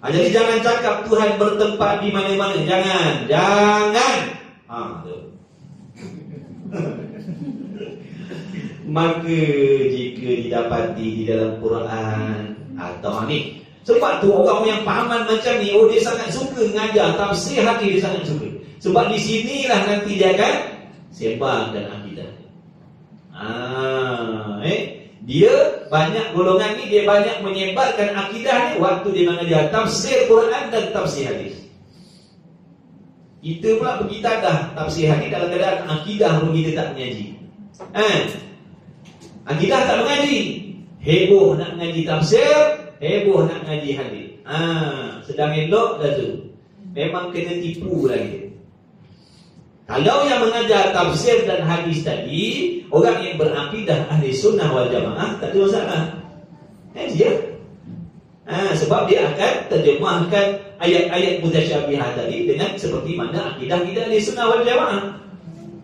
Jadi jangan cakap Tuhan bertempat di mana-mana. Jangan. Maka jika didapati di dalam Quran atau ni, sebab tu orang yang pahaman macam ni, dia sangat suka mengajar tafsir hadis, dia sangat suka. Sebab di sinilah nanti dia akan sebarkan akidah. Dia banyak golongan ni, dia banyak menyebarkan akidah ni waktu dia mengajar tafsir Quran dan tafsir hadis. Kita pula pergi tadah tafsir hadis dalam keadaan akidah pun kita tak mengaji. Akidah tak mengaji, heboh nak mengaji tafsir, heboh nak mengaji hadis. Sedang elok dah tu. Memang kena tipu lagi. Kalau yang mengajar tafsir dan hadis tadi, orang yang berakidah ahli sunnah wal jamaah, tak ada masalah. Dia. Sebab dia akan terjemahkan ayat-ayat mutasyabihah tadi dengan seperti mana akidah kita ahli sunnah wal jamaah.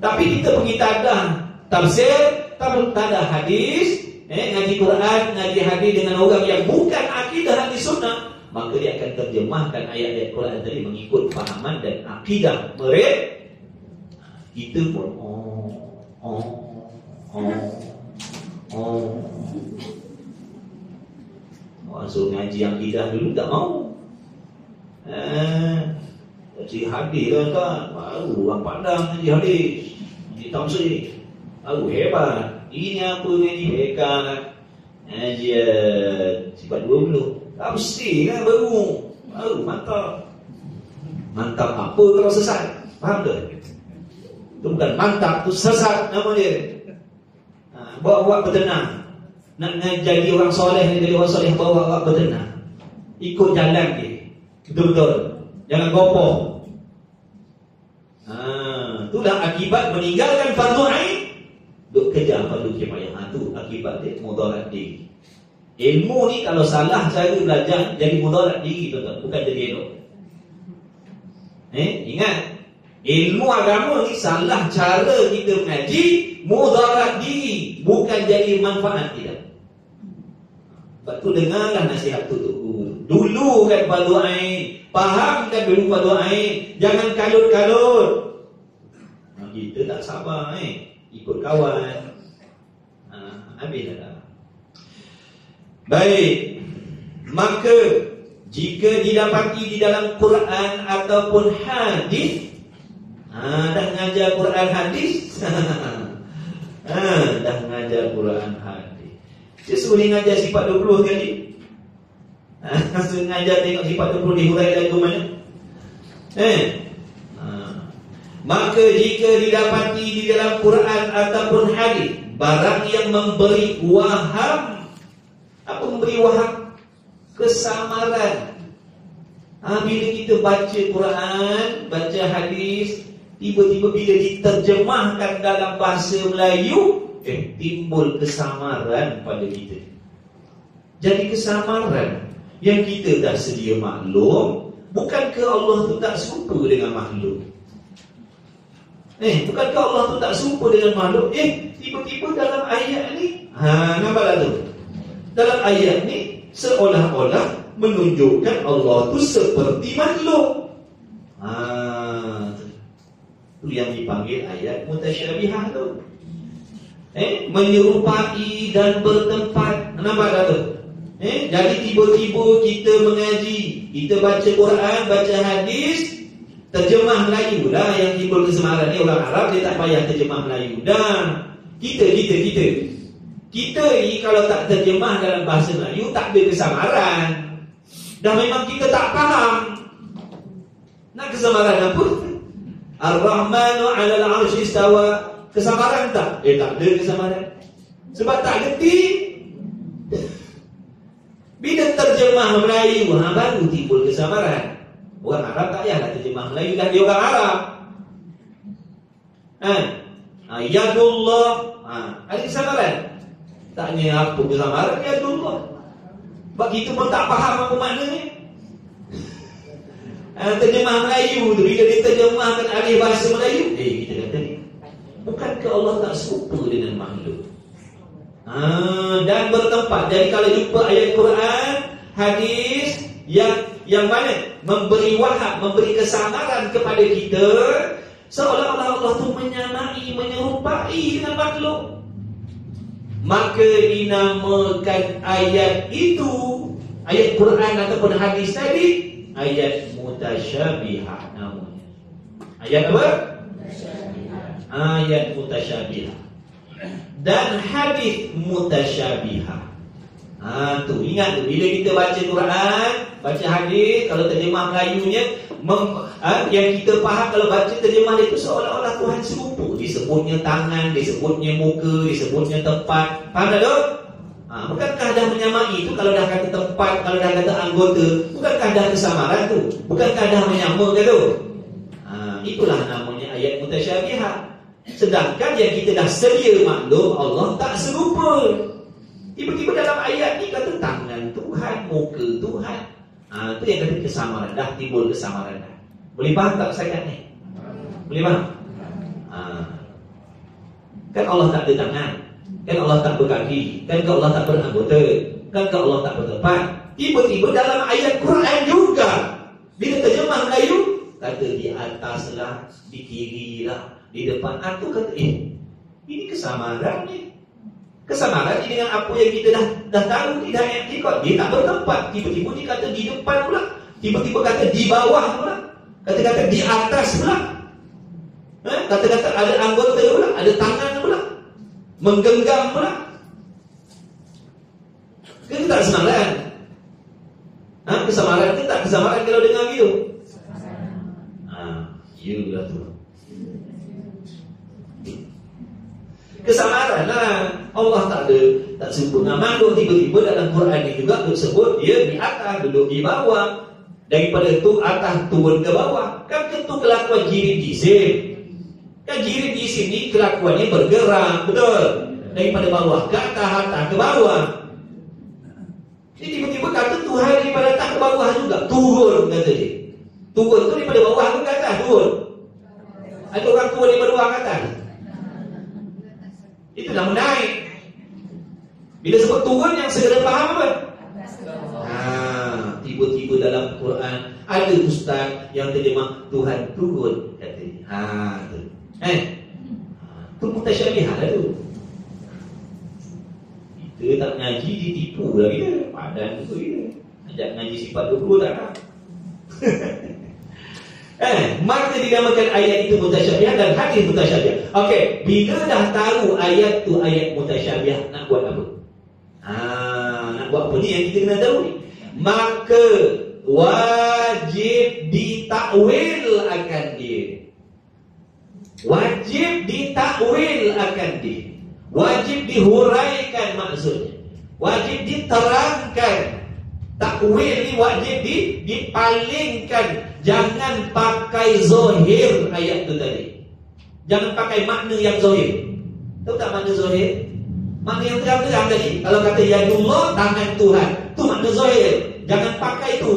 Tapi kita pergi tadah tafsir, tadah hadis, ngaji Quran, ngaji hadis dengan orang yang bukan akidah ahli sunnah, maka dia akan terjemahkan ayat-ayat Quran tadi mengikut fahaman dan akidah mereka. Kita pun masuk ngaji akidah dulu tak mau. Ngaji hadis kan, baru orang pandang ngaji hadis, ngaji tafsir, baru hebat. Ini apa ngaji mereka kan, ngaji sifat 20 tafsir kan, baru mantap apa kalau sesat, faham tak? Itu bukan mantap, itu sesat nama dia. Bawa bertenang. Nak jadi orang soleh, jadi orang soleh, bawa bertenang. Ikut jalan dia. Betul-betul. Jangan gopoh. Itulah akibat meninggalkan fardu ain, duk kejar fardu kifayah. Itu akibat dia, mudarat diri. Ilmu ni kalau salah cara belajar, jadi mudarat diri, tuan-tuan. Bukan jadi elok. Ingat, ilmu agama ni salah cara kita mengaji, mudarat diri, bukan jadi manfaat kita. Sebab tu dengarlah nasihat tu. Dulu kan fardu ain, fahamkan dulu fardu ain, jangan kalut-kalut. Kita tak sabar ikut kawan. Habis dah. Baik. Maka jika didapati di dalam Quran ataupun hadis, dah ngajar Quran hadis, dah ngajar Quran hadis. Saya suruh dia ngajar sifat 20 kali. Suruh ngajar tengok sifat 20 dihurai lagu mana. Maka jika didapati di dalam Quran ataupun hadis barang yang memberi waham. Apa memberi waham? Kesamaran. Bila kita baca Quran, baca hadis, tiba-tiba bila diterjemahkan dalam bahasa Melayu, timbul kesamaran pada kita. Jadi kesamaran yang kita dah sedia maklum. Bukankah Allah tu tak serupa dengan makhluk? Bukankah Allah tu tak serupa dengan makhluk? Tiba-tiba dalam ayat ni, nampak tak tu? Dalam ayat ni seolah-olah menunjukkan Allah tu seperti makhluk. Tu yang dipanggil ayat mutasyabihah tu. Menyerupai dan bertempat. Nampak tak tu? Jadi tiba-tiba kita mengaji, kita baca Quran, baca hadis, terjemah Melayu lah yang timbul kesamaran ni. Orang Arab dia tak payah terjemah Melayu dah. Kita ni kalau tak terjemah dalam bahasa Melayu tak ada kesamaran. Dah memang kita tak faham. Nak kesamaran apa? Ar-Rahmanu 'alal 'arsy istawa. Kesamaran tak? Tak ada kesamaran. Sebab tak reti. Bila terjemah Melayu, baru timbul kesamaran. Orang Arab tak payahlah terjemah Melayu, dah dia orang Arab. Yadullah, ada kesamaran? Taknya apa kesamaran Yadullah? Sebab kita pun tak faham apa maknanya. Terjemah Melayu tu, bila diterjemahkan alih bahasa Melayu, kita kata ni, bukankah Allah tak serupa dengan makhluk? Dan bertempat. Jadi kalau jumpa ayat Quran, hadis yang mana memberi wahab, memberi kesamaran kepada kita, seolah-olah Allah tu menyamai, menyerupai dengan makhluk, maka dinamakan ayat itu, ayat Quran ataupun hadis tadi, ayat mutasyabihah namanya. Ayat apa? Ayat mutasyabihah. Dan hadis mutasyabihah. Tu ingat tu, bila kita baca Quran, baca hadis, kalau terjemah Melayunya yang kita faham, kalau baca terjemah dia tu seolah-olah Tuhan serupa. Disebutnya tangan, disebutnya muka, disebutnya tempat. Faham tak tu? Bukankah dah menyamai tu? Kalau dah kata tempat, kalau dah kata anggota, bukankah dah kesamaran tu? Bukankah dah menyamakan tu? Itulah namanya ayat mutasyabihah. Sedangkan yang kita dah sedia maklum, Allah tak serupa. Tiba-tiba dalam ayat ni kata tangan Tuhan, muka Tuhan. Itu yang kata kesamaran. Dah timbul kesamaran dah. Boleh faham tak saya ni? Boleh faham? Kan Allah tak ada tangan, kan Allah tak berkaki, kan Allah tak beranggota, kan Allah tak bertempat. Tiba-tiba dalam ayat Quran juga, bila terjemah Melayu, kata di atas lah, di kiri lah, di depan. Tu kata ini kesamaran ni. Kesamaran ni dengan apa yang kita dah tahu di dalam ikut. Dia tak bertempat. Tiba-tiba dia kata di depan pula, tiba-tiba kata di bawah pula, kata-kata di atas pula, kata-kata ada anggota pula, ada tangan pula, menggenggam pula. Kita tak kesamaran. Kesamaran kita tak kesamaran kalau dengar gitu. Iyalah tu. Kesamaran lah. Allah tak ada, tak sebut nama makhluk. Tiba-tiba dalam Quran ni juga disebut dia di atas, duduk di bawah. Daripada tu atas turun ke bawah. Kan itu kelakuan jirim jisim. Kan jirim jisim ni kelakuannya bergerak, betul? Daripada bawah ke atas ke bawah. Jadi tiba-tiba kata Tuhan daripada atas ke bawah juga. Turun kata dia. Turun tu daripada bawah ke atas, turun. Ada orang turun daripada bawah ke atas. Itu dah menaik. Bila sebut turun, yang segera faham apa? Tiba-tiba dalam Quran ada ustaz yang terjemah Tuhan turun, kata dia. Tu mutasyabihah lah tu. Kita tak ngaji ditipu lagi dia. Padan tu dia. Ajak ngaji sifat 20 tak nak. Maka dinamakan ayat itu mutasyabihah dan hadis mutasyabihah. Okey, bila dah tahu ayat tu ayat mutasyabihah, nak buat apa? Nak buat apa ni yang kita kena tahu ni? Maka wajib ditakwil akan dia. Wajib ditakwil akan dia. Wajib dihuraikan maksudnya. Wajib diterangkan. Takwil ni wajib dipalingkan. Jangan pakai zahir ayat tu tadi. Jangan pakai makna yang zahir. Tahu tak makna zahir? Makna yang terang-terang tadi. Kalau kata yadullah, tangan Tuhan, tu makna zahir. Jangan pakai tu.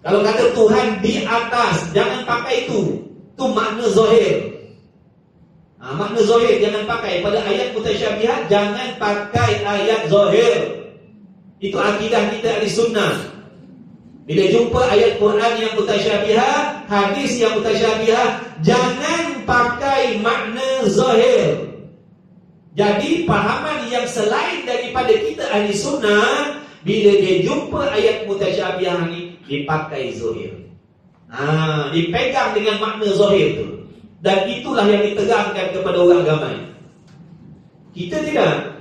Kalau kata Tuhan di atas, jangan pakai tu. Tu makna zahir. Makna zahir jangan pakai. Pada ayat mutasyabihat, jangan pakai ayat zahir. Itu akidah kita ahli sunnah. Bila jumpa ayat Quran yang mutasyabihat, hadis yang mutasyabihat, jangan pakai makna zahir. Jadi pahaman yang selain daripada kita ahli sunnah, bila dia jumpa ayat mutasyabihat ni, dipakai zahir. Dipegang dengan makna zahir tu. Dan itulah yang ditegangkan kepada orang ramai. Kita tidak.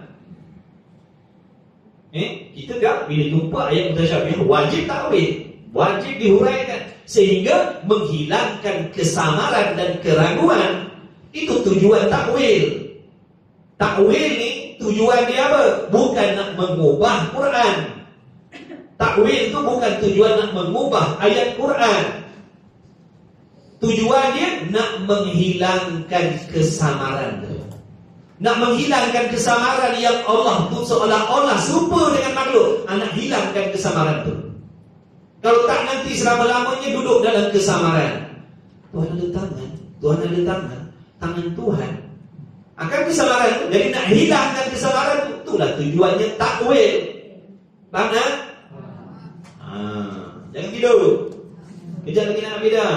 Kita tak, bila jumpa ayat mutasyabihat, wajib takwil, wajib dihuraikan, sehingga menghilangkan kesamaran dan keraguan. Itu tujuan takwil. Takwil ni tujuan dia apa? Bukan nak mengubah Quran. Takwil itu bukan tujuan nak mengubah ayat Quran. Tujuan dia nak menghilangkan kesamaran tu. Nak menghilangkan kesamaran yang Allah tu seolah-olah serupa dengan makhluk. Nak hilangkan kesamaran tu. Kalau tak, nanti selama-lamanya duduk dalam kesamaran. Tuhan ada tangan, Tuhan ada tangan, tangan Tuhan. Akan kesamaran tu. Jadi nak hilangkan kesamaran tu, itulah tujuannya takwil. Faham tak? Jangan tidur. Kejap lagi nak beda.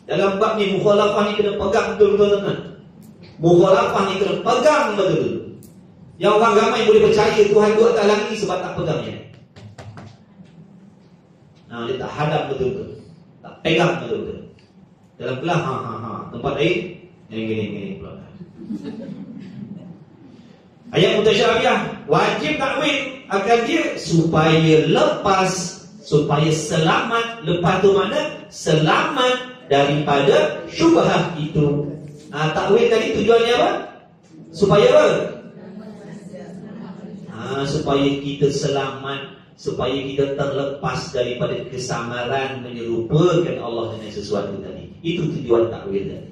Dalam bab ni, mukhalafah ni kena pegang betul-betul, teman. Mukhalafah ni kena pegang betul-betul. Yang orang ramai boleh percaya Tuhan duduk atas langit ni sebab tak pegangnya. Dia tak hadap betul-betul, tak pegang betul-betul. Dalam kelas, tempat lain, gini pula. Ayat mutasyabihat wajib takwil akan dia supaya lepas, supaya selamat. Lepas tu mana? Selamat daripada syubhat itu. Takwil tadi tujuannya apa? Supaya apa? Supaya kita selamat, supaya kita terlepas daripada kesamaran menyerupakan Allah dengan sesuatu tadi. Itu tujuan takwil tadi.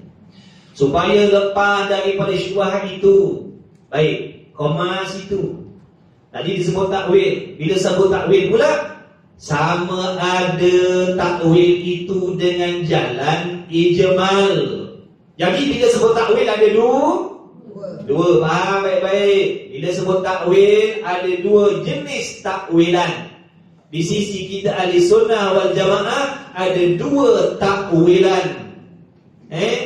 Supaya lepas daripada syubhat itu. Baik, koma situ. Tadi disebut takwil. Bila sebut takwil pula, sama ada takwil itu dengan jalan ijmal. Jadi bila sebut takwil ada dua. Faham baik-baik. Bila sebut takwil ada dua jenis takwilan. Di sisi kita ahli sunnah wal jamaah ada dua takwilan.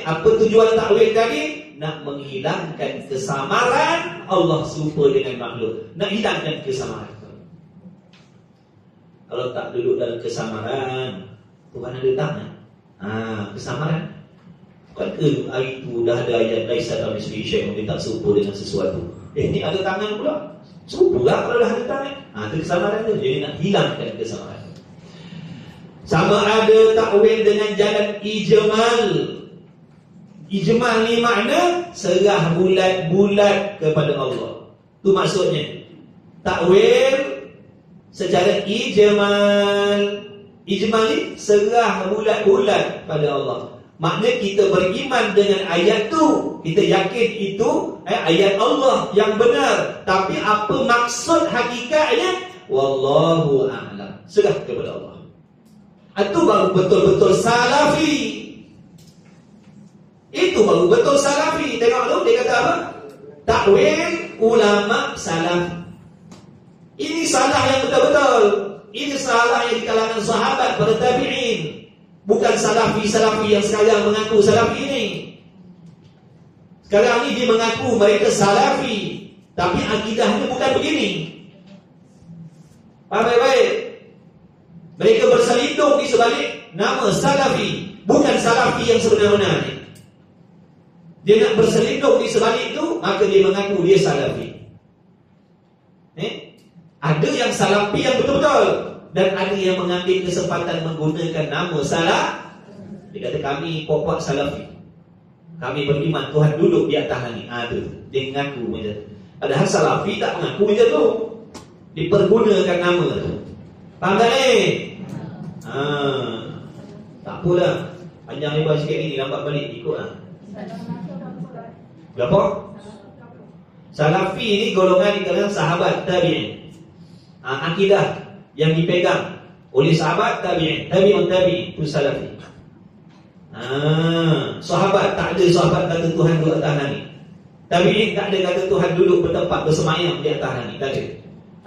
Apa tujuan takwil tadi? Nak menghilangkan kesamaran Allah serupa dengan makhluk. Nak hilangkan kesamaran. Kalau tak duduk dalam kesamaran, Tuhan ada tangan. Kesamaran. Bukankah hari itu dah ada ayat laisa kamitslihi syai'un, dia tak serupa dengan sesuatu. Ni ada tangan pula. Serupa lah kalau dah ada tangan. Itu kesamaran tu. Jadi nak hilangkan kesamaran. Sama ada takwil dengan jalan ijmal. Ijmal ni makna serah bulat-bulat kepada Allah. Itu maksudnya. Takwil secara ijmal. Ijmal ni serah bulat-bulat pada Allah. Makna kita beriman dengan ayat tu, kita yakin itu ayat Allah yang benar. Tapi apa maksud hakikatnya? Wallahu a'lam. Serah kepada Allah. Itu baru betul-betul salafi. Itu baru betul salafi. Tengok tu, dia kata apa? Takwil ulama salaf. Ini salah yang betul-betul. Ini salah yang di kalangan sahabat, para tabi'in. Bukan salafi-salafi yang sekarang mengaku salafi ini. Sekarang ni dia mengaku mereka salafi, tapi akidahnya bukan begini. Faham baik-baik? Mereka berselindung di sebalik nama salafi, bukan salafi yang sebenar-benarnya. Dia nak berselindung di sebalik itu, maka dia mengaku dia salafi. Ada yang salafi yang betul-betul, dan ada yang mengambil kesempatan menggunakan nama salaf. Dia kata kami pokok salafi, kami beriman Tuhan duduk di atas langit. Dia mengaku macam Padahal Salafi tak mengaku je tu, dipergunakan nama tu. Faham tak ni? Tak apalah, panjang lebar sikit ni, lambat balik ikut lah. Berapa? Salafi ni golongan di kalangan sahabat tabi'in. Akidah yang dipegang oleh sahabat tabi'in, tabi'un tabi'in, itu Salafi. Sahabat, tak ada sahabat kata Tuhan duduk atas langit. Tabi'in tak ada kata Tuhan duduk bertempat bersemayam di atas langit, tak ada.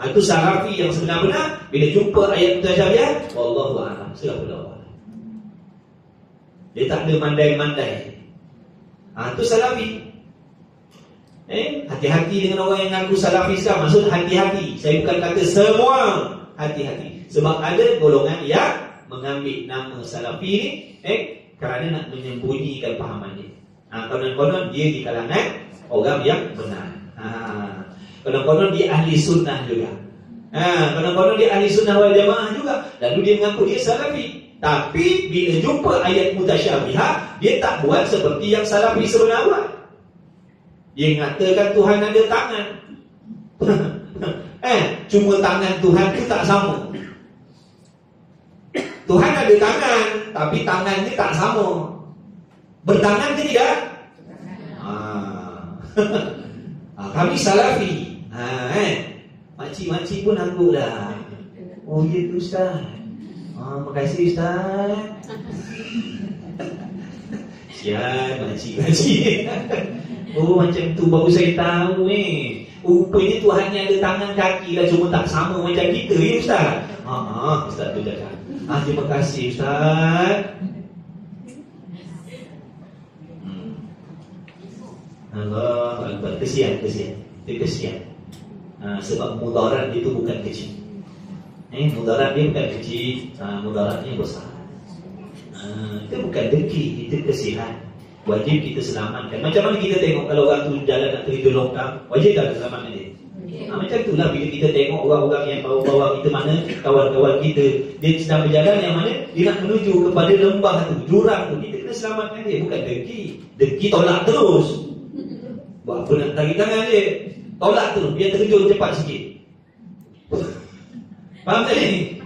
Itu Salafi yang sebenar-benar. Bila jumpa ayat mutasyabihat, wallahu a'lam, sallallahu alaihi. Dia tak ada mandai-mandai. Itu Salafi. Hati-hati dengan orang yang ngaku Salafi sekarang. Maksud hati-hati. Saya bukan kata semua, hati-hati. Sebab ada golongan yang mengambil nama Salafi ni kerana nak menyembunyikan pahaman dia. Konon-konon dia di kalangan orang yang benar. Konon-konon dia ahli sunnah juga. Konon-konon dia ahli sunnah wal jamaah juga. Lalu dia mengaku dia Salafi. Tapi bila jumpa ayat mutasyabihat, dia tak buat seperti yang Salafi sebenar buat. Dia mengatakan Tuhan ada tangan. Cuma tangan Tuhan tu tak sama. Tuhan ada tangan, tapi tangan ni tak sama. Bertangan ke tidak? Kami Salafi. Makcik-makcik pun aku dah. Oh ya tu Ustaz. Makasih Ustaz. Sian makcik-makcik. Oh macam tu baru saya tahu ni. Rupanya Tuhan ni ada tangan kaki lah, cuma tak sama macam kita ya Ustaz. Ustaz tu cakap. Terima kasih Ustaz. Allah Akbar. Kesian. Dia kesian. Sebab mudarat itu bukan kecil. Mudarat dia bukan kecil, mudaratnya besar. Itu bukan dengki, itu kesian. Wajib kita selamatkan. Macam mana kita tengok kalau orang tu jalan nak terjun longkang, wajib tak selamatkan dia? Macam itulah bila kita tengok orang-orang yang bawa-bawa kita mana, kawan-kawan kita, dia sedang berjalan yang mana dia nak menuju kepada lembah tu, jurang tu, kita kena selamatkan dia. Bukan dengki. Dengki tolak terus. Buat apa nak tarik tangan dia? Tolak terus, biar terjun cepat sikit. Faham tak ni?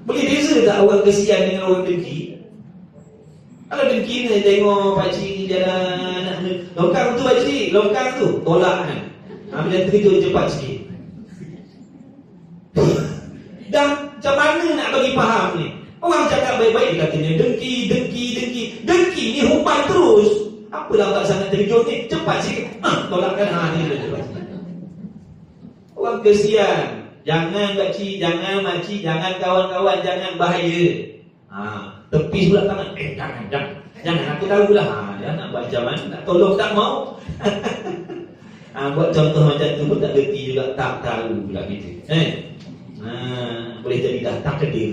Boleh beza tak orang kesian dengan orang dengki? Kalau dengki ni tengok pakcik ni jalan longkang tu, pakcik longkang tu tolak kan. Bila terjun cepat sikit. Dan macam mana nak bagi faham ni? Orang cakap baik-baik katanya dengki. Dengki ni humban terus. Apa lambat sangat terjun ni? Cepat sikit. Tolakkan ni cepat. Orang kesian. Jangan pakcik, jangan makcik, jangan kawan-kawan, jangan bahaya. Tepis pula tangan. Jangan aku tahulah. Dia nak buat macam mana, nak tolong tak mau. Buat contoh macam tu pun tak gerti juga, tak tahu pula kita. Boleh jadi dah tak kedil.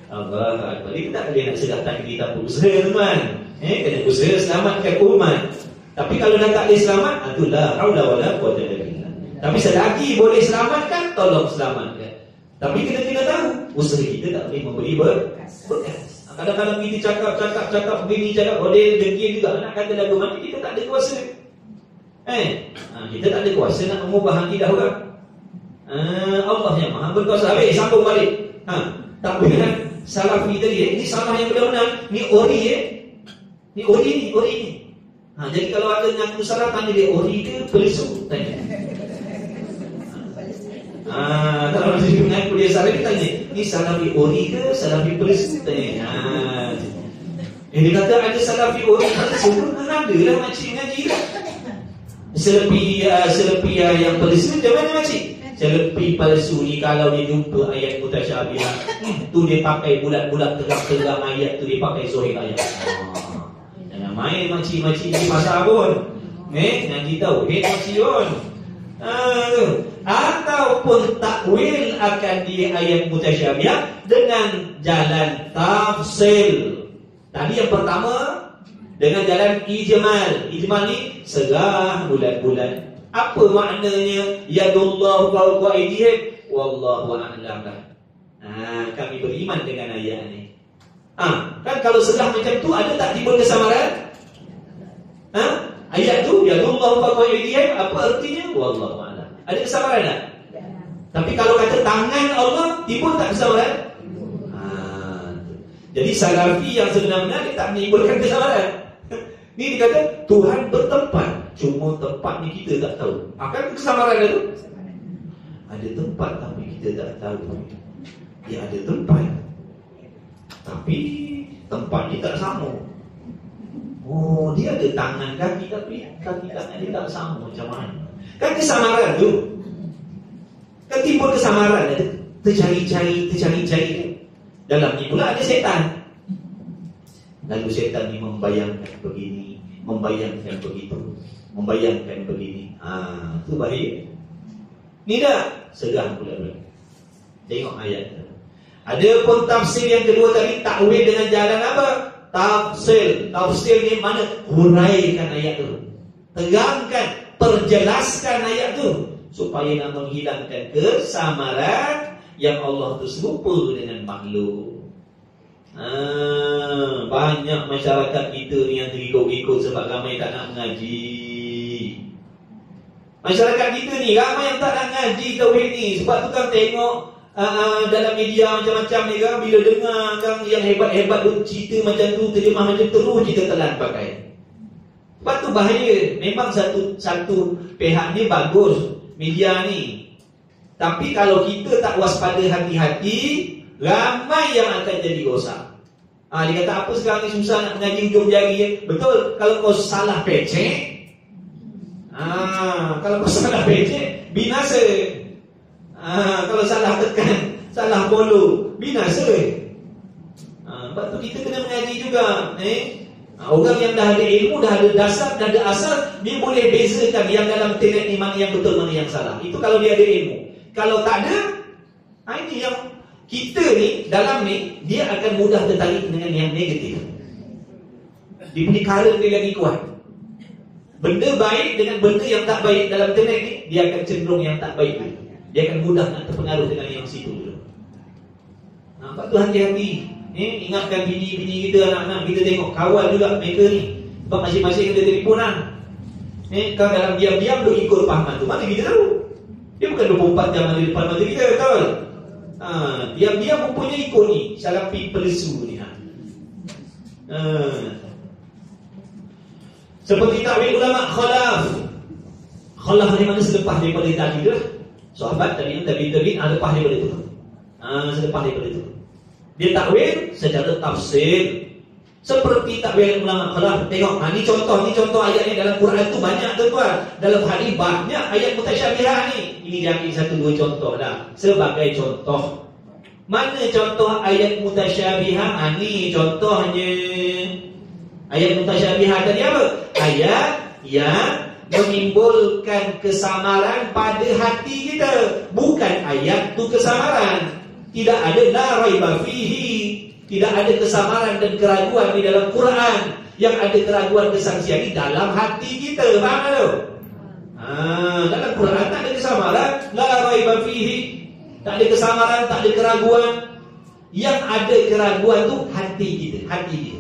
Allah Akbar. Kita tak boleh nak sedar takdir tanpa usaha teman. Kena usaha selamatkan umat. Tapi kalau dah tak boleh selamat, itulah haula wala quwwata illa billah. Tapi selagi boleh selamatkan, tolong selamatkan. Tapi kita tahu usaha kita tak boleh memberi bekas. Kadang-kadang kita cakap begini, cakap dia dengki juga nak kata lagu mana, kita tak ada kuasa. Kita tak ada kuasa nak mengubah akidah orang. Allah yang Maha berkuasa. Habis sambung balik. Tak boleh kan? Salafi tadi ini salah yang benar-benar. Ni ori Ni ori ni. Jadi kalau ada ngaku salah, tanya dia ori ke palsu? Tanya. Kalau masih mengaku dia salah, kita tanya, ni Salafi ori ke Salafi palsu? Tanya. Dia kata ada Salafi ori palsu, ada lah makcik ngaji lah. Selepi yang palsu macam mana makcik? Selepi palsu ni kalau dia jumpa ayat mutasyabihat, tu dia pakai bulat-bulat tegak-tegak ayat tu, dia pakai zahir ayat. Jangan main makcik-makcik ni pasal pun. Ngaji tahu makcik pun. Ataupun takwil akan di ayat mutasyabihat dengan jalan tafsil. Tadi yang pertama dengan jalan ijmal. Ijmal ni serah bulat-bulat. Apa maknanya yadullahu fawqa aydihim? Wallahu a'lam. Kami beriman dengan ayat ni. Kan kalau serah macam tu, ada tak timbul kesamaran? Ayat tu, ya Allah faqwa aydihim, apa artinya? Wallahu a'lam. Ada kesamaran tak? Tapi kalau kata tangan Allah, timbul tak kesamaran? Jadi Salafi yang sebenarnya dia tak menimbulkan kesamaran. Ni dia kata Tuhan bertempat, cuma tempat ni kita tak tahu. Akan kesamaran itu? Ada tempat tapi kita tak tahu. Dia ada tempat, tapi tempat ni tak sama. Oh, dia ada tangan kaki tapi kaki tangan dia tak sama. Macam mana? Kan kesamaran tu, kan timbul kesamaran. Ada tercari-cari. Dalam ni pula ada setan. Lalu setan ni membayangkan begini, membayangkan begitu, membayangkan begini. Itu bahaya. Ni dah segan pula. Tengok ayat. Ada pun tafsir yang kedua tadi, takwil dengan jalan apa? Tafsir. Tafsir ni mana? Huraikan ayat tu, tegangkan, perjelaskan ayat tu, supaya nak menghilangkan kesamaran yang Allah tu serupa dengan makhluk. Banyak masyarakat kita ni yang terikut-ikut sebab ramai tak nak mengaji. Masyarakat kita ni ramai yang tak nak ngaji tauhid ni. Sebab tu kan tengok dalam media macam-macam ni kan, bila dengar kan yang hebat-hebat tu cerita macam tu, terjemah macam tu, terus kita telan pakai. Sebab tu bahaya. Memang satu pihak ni bagus, media ni. Tapi kalau kita tak waspada, hati-hati, ramai yang akan jadi rosak. Dia kata apa sekarang ni susah nak mengaji hujung jari. Betul, kalau kau salah pecek, kalau kau salah pecek, binasa. Kalau salah tekan, salah follow, binasa. Sebab tu kita kena mengaji juga. Orang yang dah ada ilmu, dah ada dasar, dah ada asal, dia boleh bezakan yang dalam internet ni mana yang betul, mana yang salah. Itu kalau dia ada ilmu. Kalau tak ada, ini yang kita ni, dalam ni, dia akan mudah tertarik dengan yang negatif. Dia punya current dia lagi kuat. Benda baik dengan benda yang tak baik dalam internet ni, dia akan cenderung yang tak baik dulu. Dia akan mudah nak terpengaruh dengan yang situ dulu. Nampak tu hati-hati. Ingatkan bini-bini kita, anak-anak kita, tengok kawal juga mereka ni. Sebab masing-masing ada telefon lah. Kalau dalam diam-diam duk ikut pahaman tu, mana kita tahu? Dia bukan 24 jam ada depan mata kita, betul? Diam-diam rupanya ikut ni, Salafi pelesu ni. Seperti takwil ulama khalaf. Khalaf ni mana selepas daripada tadi tu. Sahabat tabi'in ada lepas daripada itu. Selepas daripada itu. Dia takwil secara tafsir. Seperti takwil ulama khalaf. Tengok, ni contoh ayatnya dalam Quran tu banyak tuan. Dalam hadis banyak ayat mutasyabihat ni. Ini dia ambil 1-2 contoh dah. Sebagai contoh. Mana contoh ayat mutasyabihat? Ni contohnya. Ayat mutasyabihat tadi apa? Ayat yang menimbulkan kesamaran pada hati kita. Bukan ayat tu kesamaran. Tidak ada la raiba fihi. Tidak ada kesamaran dan keraguan di dalam Quran. Yang ada keraguan kesaksian di dalam hati kita. Faham tak? Dalam Quran tak ada kesamaran, la raiba fihi. Tak ada kesamaran, tak ada keraguan. Yang ada keraguan tu hati kita, hati dia.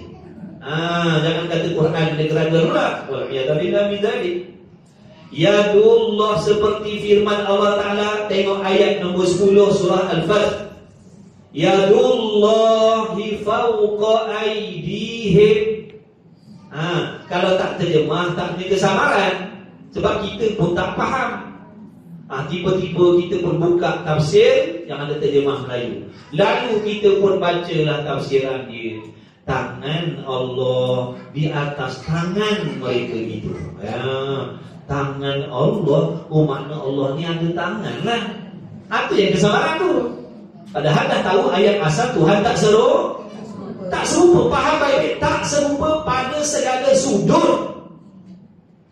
Jangan kata Quran ada keraguan pula. Walhamdulillah min dzalik. Yadullah seperti firman Allah Ta'ala. Tengok ayat nombor 10 surah Al-Fath. Yadullahi fawqa aydihim. Kalau tak terjemah, tak ada kesamaran. Sebab kita pun tak faham. Tiba-tiba kita pun buka tafsir yang ada terjemah Melayu. Lalu kita pun bacalah tafsiran dia. Tangan Allah di atas tangan mereka itu. Tangan Allah, makna Allah ni ada tangan lah. Apa yang kesamaran tu? Padahal dah tahu ayat asal Tuhan tak serupa, faham baik? Tak serupa pada segala sudut.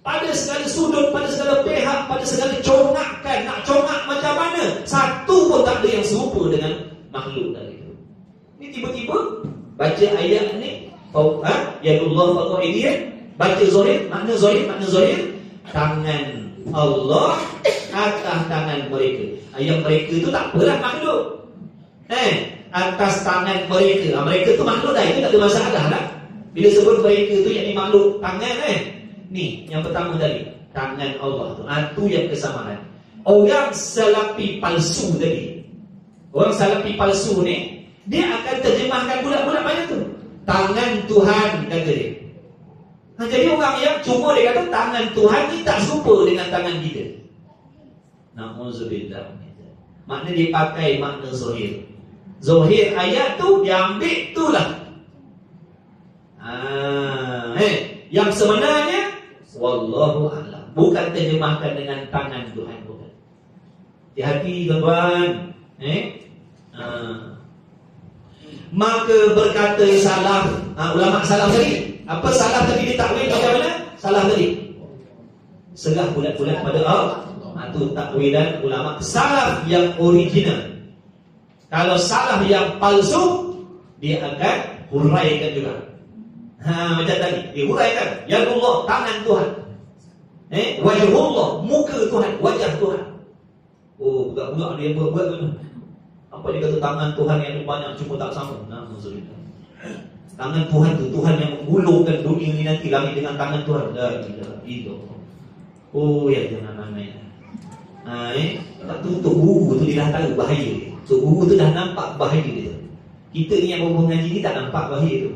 Pada segala sudut, pada segala pihak, pada segala congakan. Nak congak macam mana? Satu pun tak ada yang serupa dengan makhluk tadi itu. Ini tiba-tiba baca ayat ni, Yadullah fawqa aydihim. Baca zahir, makna zahir. Tangan Allah atas tangan mereka. Yang mereka itu tak apalah makhluk. Atas tangan mereka. Mereka tu makhluk dah, itu tak ada masalah dah. Bila sebut mereka tu yang ni makhluk tangan Ni, yang pertama tadi, tangan Allah tu. Itu yang kesamaan. Orang salafi palsu tadi. Orang salafi palsu ni, dia akan terjemahkan bulat-bulat banyak tu. Tangan Tuhan, kata dia. Jadi orang yang cuma dia kata tangan Tuhan ni tak serupa dengan tangan kita. Na'udzubillah. Makna dia pakai makna zahir. Zahir ayat tu dia ambil tu lah. Yang sebenarnya wallahu a'lam. Bukan terjemahkan dengan tangan Tuhan, bukan. Hati-hati tuan-tuan. Maka berkata salaf, ulama salaf tadi. Apa salaf tadi ditakwil macam mana? Salaf tadi serah bulat-bulat pada Allah. Itu takwilan ulama salaf yang original. Kalau salaf yang palsu, dia akan huraikan juga. Macam tadi, dia huraikan yadullah, tangan Tuhan. Wajhullah, muka Tuhan, wajah Tuhan. Oh, budak-budak dia buat tu. Apa dia kata tangan Tuhan yang banyak cuma tak sama. Maksudnya tangan Tuhan tu, Tuhan yang menggulungkan dunia ni nanti lagi dengan tangan Tuhan. Itu. Oh ya, jangan main. Tak tutup guru tu dia dah tahu bahaya dia. So guru tu dah nampak bahaya dia. Kita ni yang baru mengaji ni tak nampak bahaya tu.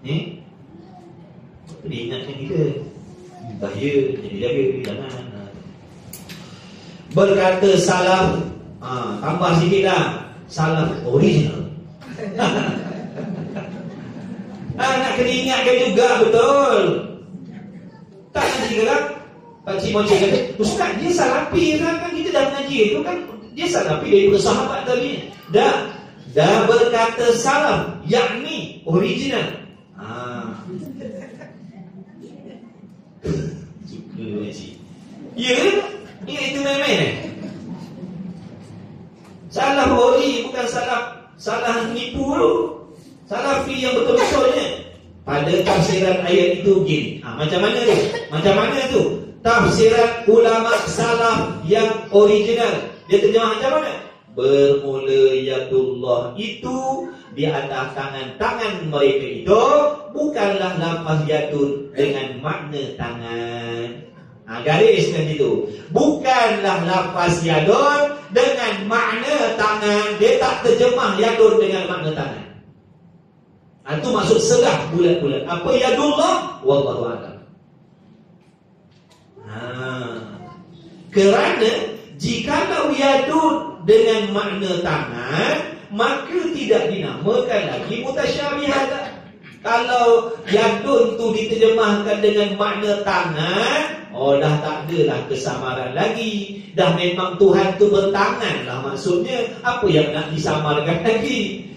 Dia ingatkan kita bahaya, jadi jaga jangan. Berkata salaf, tambah sikit lah, salaf original. Nak kena ingatkan juga, betul. Tak nanti kan Pakcik Moncik kata, Ustaz dia salafi kan kita dah mengaji itu kan, dia salafi daripada sahabat tadi. Dah berkata salaf, yakni original. Suka Pakcik. Ya kan? Itu main-main Salaf ori, bukan salah nipu tu. Salafi yang betul-betulnya. Pada tafsiran ayat itu begini. Macam mana tu? Macam mana tu? Tafsiran ulama salaf yang original. Dia terjemah macam mana? Bermula yadullah itu di atas tangan mereka itu bukanlah lafaz yadun dengan makna tangan. Garis kan itu. Bukanlah lafaz yadun dengan makna tangan. Dia tak terjemah yadun dengan makna tangan. Itu maksud serah bulat-bulat. Apa yadullah? Wallahu a'lam. Kerana jikalau yadun dengan makna tangan, maka tidak dinamakan lagi mutasyabihat. Kalau yadun tu diterjemahkan dengan makna tangan, dah tak adalah kesamaran lagi. Dah memang Tuhan tu bertangan lah maksudnya. Apa yang nak disamarkan lagi?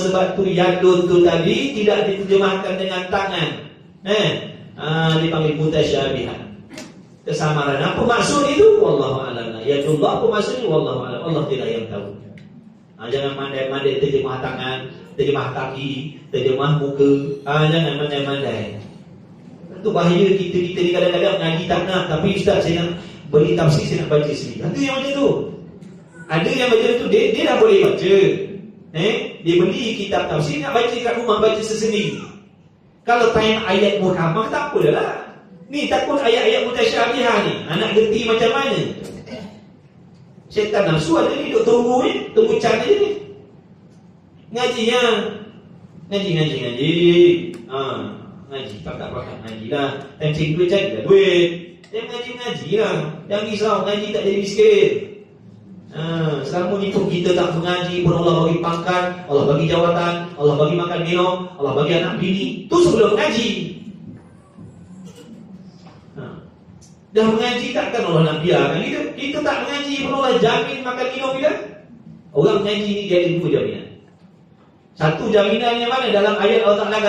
Sebab tu yadun tu tadi tidak diterjemahkan dengan tangan. Dipanggil mutasyabihat. Kesamaran. Apa maksud itu? Wallahu a'lam. Yadullah apa maksudnya? Wallahu a'lam. Allah tidak yang tahu. Jangan mandai-mandai terjemah tangan, terjemah kaki, terjemah muka. Jangan mandai-mandai. Itu bahaya kita ni kadang-kadang ngaji tak nak, tapi ustaz saya nak beli tafsir, saya nak baca sendiri. Ada yang macam tu. Ada yang macam tu, dia dah boleh baca. Dia beli kitab tafsir, nak baca kat rumah, baca sendiri. Kalau time ayat muhkamah tak apalah. Ni takut ayat-ayat mutasyabihat ni. Anak gerti macam mana? Syaitan nafsu ada ni duk tunggu tunggu cara dia ni. Ngaji. Ngaji pakat ngaji lah. Time cari duit carilah duit. Dia ngaji lah. Jangan risau ngaji tak jadi miskin. Selama ni pun kita tak mengaji pun Allah bagi pangkat, Allah bagi jawatan, Allah bagi makan minum, Allah bagi anak bini. Tu sebelum ngaji. Dah mengaji takkan Allah nak biarkan kita tak mengaji pun Allah jamin makan minum kita. Orang mengaji ni dia ada dua jaminan. Satu jaminan yang mana? Dalam ayat Allah Ta'ala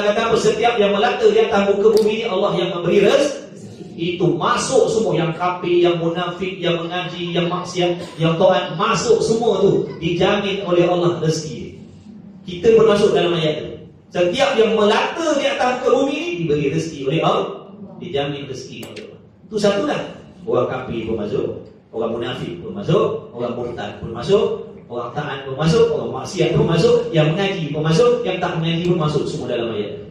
kata apa? Setiap yang melata di atas muka bumi ni Allah yang memberi rezeki. Itu masuk semua. Yang kafir, yang munafik, yang mengaji, yang maksiat, yang taat, masuk semua tu. Dijamin oleh Allah rezeki. Kita pun masuk dalam ayat tu. Setiap yang melata di atas muka bumi ni diberi rezeki oleh Allah. Dijamin rezeki oleh Allah. Itu satu lah. Orang kafir pun masuk, orang munafik pun masuk, orang murtad pun masuk, orang taat pun masuk, orang maksiat pun masuk, yang mengaji pun masuk, yang tak mengaji pun masuk semua dalam ayat.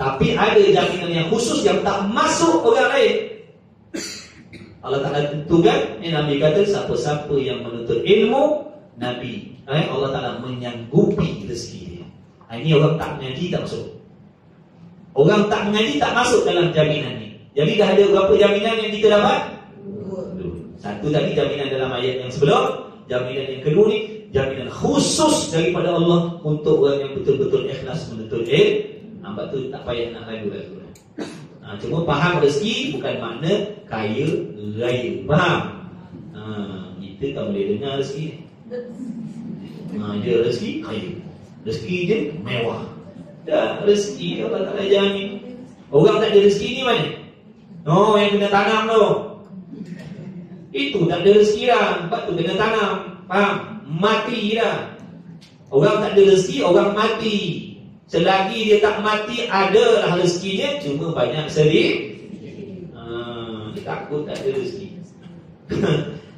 Tapi ada jaminan yang khusus yang tak masuk orang lain. Allah Ta'ala tentukan, Nabi kata siapa-siapa yang menuntut ilmu, Nabi, Allah Ta'ala menyanggupi rezeki dia. Ini orang tak mengaji tak masuk. Orang tak mengaji tak masuk dalam jaminan ni. Jadi dah ada berapa jaminan yang kita dapat? Satu tadi jaminan dalam ayat yang sebelum. Jaminan yang kedua ni jaminan khusus daripada Allah untuk orang yang betul-betul ikhlas menuntut ilmu. Nampak tu tak payah nak ragu-ragu. Cuma faham rezeki bukan makna kaya raya. Faham? Kita tak boleh dengar rezeki. Dia rezeki kaya, rezeki dia mewah. Dah rezeki Allah tak ada jamin. Orang tak ada rezeki ni mana? Yang kena tanam tu. Itu tak ada rezeki dah. Sebab tu kena tanam. Faham? Mati dah. Orang tak ada rezeki, orang mati. Selagi dia tak mati, adalah rezekinya, cuma banyak sedih. Dia takut tak ada rezeki.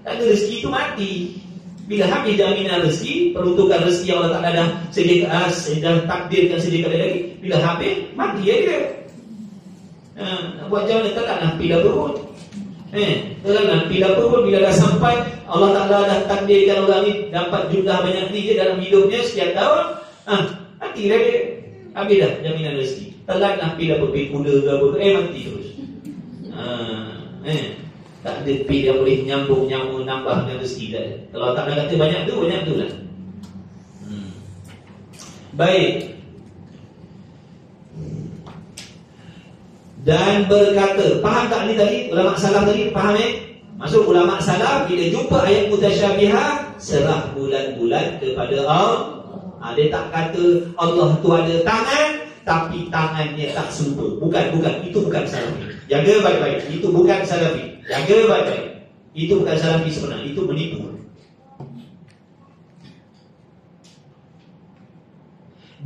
Tak ada rezeki itu mati. Bila habis jaminan rezeki, peruntukan rezeki Allah Ta'ala dah sediakan, dah takdirkan sediakan lagi. Bila habis, mati dia. Nak buat macam mana? Takkanlah pila perut. Takkanlah pila perut. Bila dah sampai, Allah Ta'ala dah takdirkan orang ni dapat jumlah banyak ni je dalam hidupnya sekian tahun. Mati dah dia. Habis dah jaminan rezeki. Telat nak pergi dapat pergi kuda ke apa, mati terus. Tak ada pergi yang boleh nyambung nambahkan rezeki dah. Kalau tak nak kata banyak tu lah. Baik. Dan berkata, faham tak ni tadi? Ulama salaf tadi, faham Maksud ulama salaf bila jumpa ayat mutasyabihah, serah bulan-bulan kepada Allah. Dia tak kata Allah tu ada tangan, tapi tangannya tak serupa. Bukan. Itu bukan salafi. Jaga baik-baik. Itu bukan salafi. Jaga baik-baik. Itu bukan salafi sebenarnya. Itu menipu.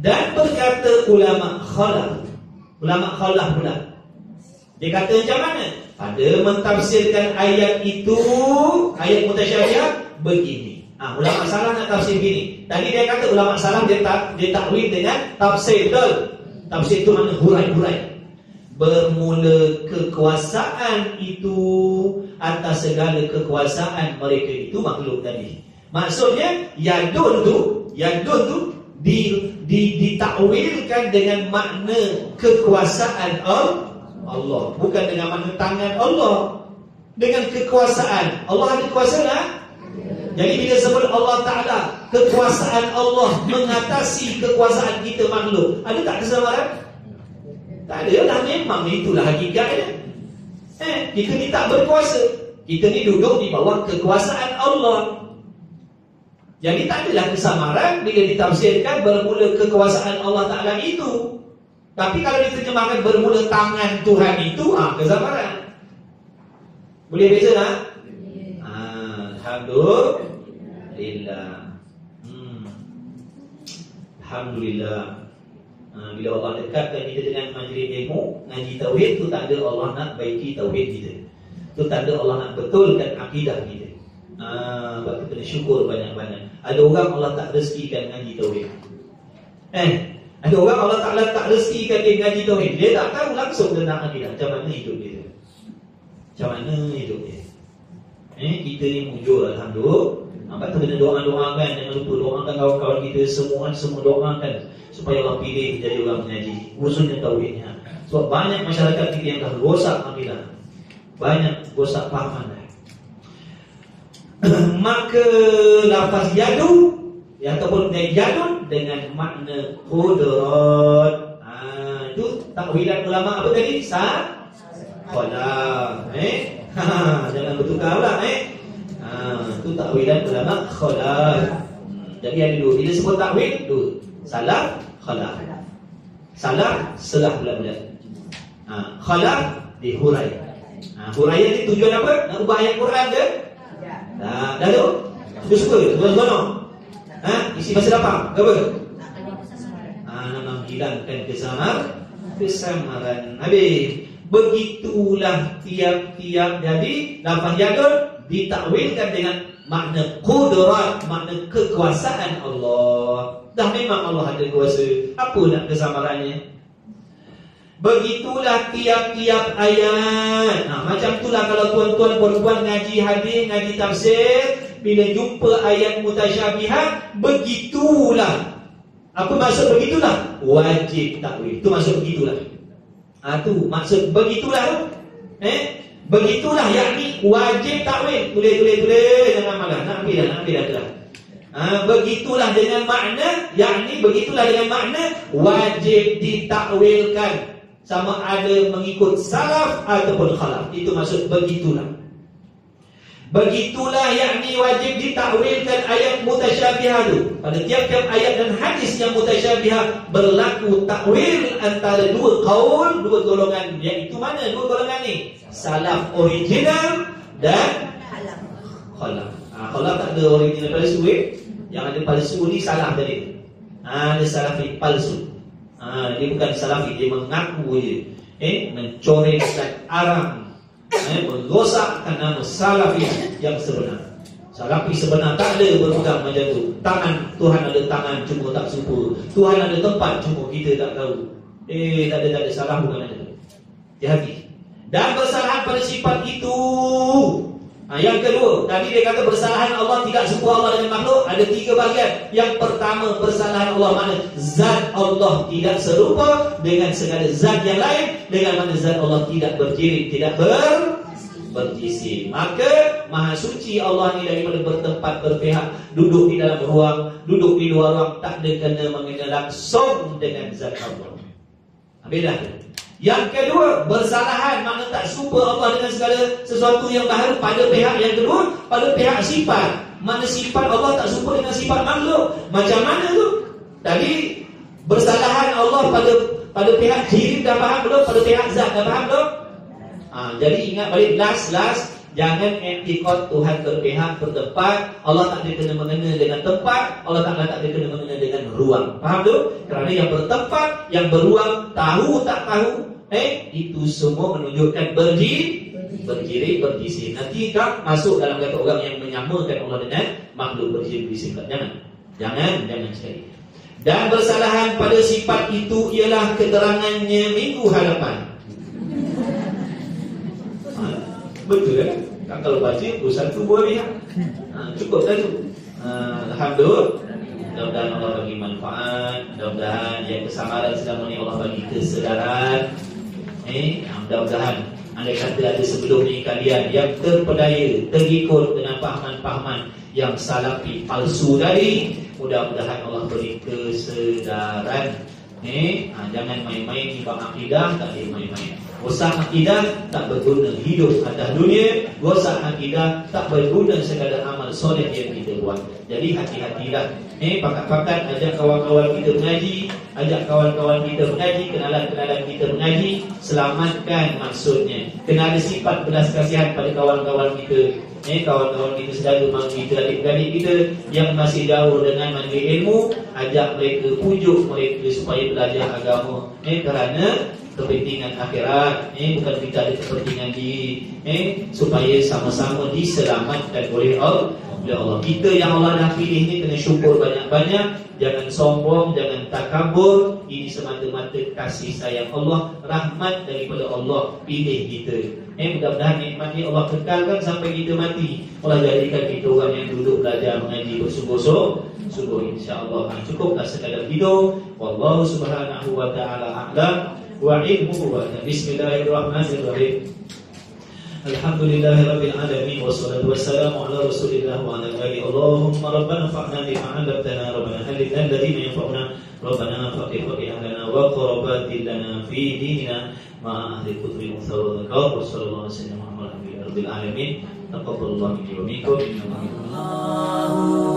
Dan berkata ulama khalaf. Ulama khalaf pula. Dia kata macam mana? Pada mentafsirkan ayat itu, ayat mutasyabihah begini. Ulama salaf nak tafsir gini. Tadi dia kata ulama salaf dia takwil dengan tafsir, betul? Tafsir itu makna hurai-hurai. Bermula kekuasaan itu atas segala kekuasaan mereka itu makhluk tadi. Maksudnya yadun tu ditakwilkan dengan makna kekuasaan Allah, bukan dengan makna tangan Allah. Dengan kekuasaan Allah ada kuasa tak? Jadi bila sebut Allah Ta'ala, kekuasaan Allah mengatasi kekuasaan kita makhluk, ada tak kesamaan? Tak ada lah, memang itulah hakikatnya. Kita ni tak berkuasa. Kita ni duduk di bawah kekuasaan Allah. Jadi tak adalah kesamaran bila ditafsirkan bermula kekuasaan Allah Ta'ala itu. Tapi kalau diterjemahkan bermula tangan Tuhan itu, kesamaran. Boleh beza tak? Alhamdulillah. Bila Allah dekatkan kita dengan majlis ilmu, ngaji tauhid, tu tanda Allah nak baiki tauhid kita. Tu tanda Allah nak betulkan akidah kita. Sebab kita kena syukur banyak-banyak. Ada orang Allah tak rezekikan ngaji tauhid. Ada orang Allah Ta'ala tak rezekikan dia ngaji tauhid. Dia tak tahu langsung tentang akidah. Macam mana hidup dia? Kita ni mujur, alhamdulillah. Nampak tu kena doakan. Jangan lupa doakan kawan-kawan kita. Semua doakan supaya Allah pilih jadi orang mengaji, khususnya tauhidnya. Sebab banyak masyarakat kita yang dah rosak akidah, banyak rosak fahaman. Maka lafaz yadu ataupun yadun dengan makna qudrat. Itu takwilan ulama apa tadi? Khalaf. Jangan bertukar pula. Itu takwilan ulama khalaf. Jadi ada dua. Bila sebut takwil, dua. Salaf, khalaf. Salaf, selah bulan-bulan. Khalaf, dihurai. Huraian ni tujuan apa? Nak ubah ayat Quran ke? Dah tu? Suka-suka, seronok. Isi bahasa lapang, ke apa? Nak menghilangkan kesamaran. Habis. Begitulah tiap-tiap. Jadi lafaz yadun ditakwilkan dengan makna qudrat, makna kekuasaan Allah. Dah memang Allah ada kuasa. Apa nak kesamarannya? Begitulah tiap-tiap ayat. Macam itulah kalau tuan-tuan perempuan ngaji hadis, ngaji tafsir, bila jumpa ayat mutasyabihat, begitulah. Apa maksud begitulah? Wajib takwil. Itu maksud begitulah. Itu maksud begitulah. Begitulah, yakni wajib takwil. Tulis, jangan malah. Nak ambil dah. Begitulah dengan makna, yakni begitulah dengan makna wajib ditakwilkan, sama ada mengikut salaf ataupun khalaf. Itu maksud begitulah. Begitulah yakni wajib ditakwilkan ayat mutasyabihah itu. Pada tiap-tiap ayat dan hadis yang mutasyabihah berlaku takwil antara dua kaul, dua golongan. Iaitu mana dua golongan ni? Salaf original dan khalaf. Khalaf tak ada original palsu. Yang ada palsu ni salaf tadi. Ada salafi palsu. Dia bukan salafi, dia mengaku je. Mencorekkan arang, merosakkan nama salafi yang sebenar. Salafi sebenar tak ada berpegang macam tu. Tangan, Tuhan ada tangan cuma tak serupa. Tuhan ada tempat cuma kita tak tahu. Tak ada salah bukan ada. Hati-hati. Dan bersalahan pada sifat itu. Yang kedua, tadi dia kata bersalahan Allah tidak serupa Allah dengan makhluk. Ada tiga bahagian. Yang pertama, bersalahan Allah mana zat Allah tidak serupa dengan segala zat yang lain, dengan mana zat Allah tidak berjirim, tidak berjisim. Maka Maha Suci Allah ni daripada bertempat berpihak, duduk di dalam ruang, duduk di luar ruang, tak ada kena mengenal langsung dengan zat Allah. Beda. Yang kedua, bersalahan makna tak serupa Allah dengan segala sesuatu yang baharu pada pihak yang kedua, pada pihak sifat. Mana sifat Allah tak serupa dengan sifat makhluk. Macam mana tu? Tadi bersalahan Allah pada pihak jirim dah faham belum? Pada pihak zat dah faham belum? Jadi ingat balik last jangan i'tiqad Tuhan berpihak bertempat. Allah tak ada kena mengena dengan tempat, Allah tak ada kena mengena dengan ruang. Faham tu? Kerana yang bertempat, yang beruang, tahu tak tahu, itu semua menunjukkan berjirim, berjisim. Nanti tak masuk dalam kata orang yang menyamakan Allah dengan makhluk berjirim, berjisim. Jangan sekali. Dan bersalahan pada sifat itu ialah keterangannya minggu hadapan. Betul kan? Kan kalau baca satu buah lihat. Cukup satu. Alhamdulillah. Mudah-mudahan Allah bagi manfaat. Mudah-mudahan yang kesamaran selama ni Allah bagi kesedaran. Mudah-mudahan andai kata ada sebelum ni kalian yang terpedaya, terikut dengan pahaman-pahaman yang salafi palsu tadi, mudah-mudahan Allah beri kesedaran. Jangan main-main di bab akidah, tak boleh main-main. Gosak akidah tak berguna hidup atas dunia. Gosak akidah tak berguna segala amal soleh yang kita buat. Jadi hati-hatilah. Pakat-pakat ajak kawan-kawan kita mengaji, ajak kawan-kawan kita mengaji, kenalan-kenalan kita mengaji. Selamatkan maksudnya. Kena ada sifat belas kasihan pada kawan-kawan kita. Kawan-kawan kita selalu manggil kita, adik-adik kita yang masih jauh dengan manggil ilmu, ajak mereka, pujuk mereka supaya belajar agama. Kerana kepentingan akhirat, bukan kita ada kepentingan diri, supaya sama-sama diselamatkan oleh Allah. Kita yang Allah dah pilih ni kena syukur banyak-banyak. Jangan sombong, jangan takabur. Ini semata-mata kasih sayang Allah, rahmat daripada Allah pilih kita. Mudah-mudahan nikmat ni Allah kekalkan sampai kita mati. Allah jadikan kita orang yang duduk belajar mengaji bersungguh-sungguh, insya-Allah. Cukuplah sekadar itu. Wallahu subhanahu wa ta'ala a'lam wa ilmuhu wa bismillahirrahmanirrahim. Alhamdulillahirabbil alamin wassalatu wassalamu ala Rasulillah wa ala alihi. Allahumma rabbana fa'na bima 'allamtana rabbana halilna alladhina yanfa'una rabbana faqih ahlana wa qarabatina fi dinina ma ahli kutri musawwar wa sallallahu alaihi wa sallam rabbil alamin. Taqabbalallahu minni wa minkum. Allahu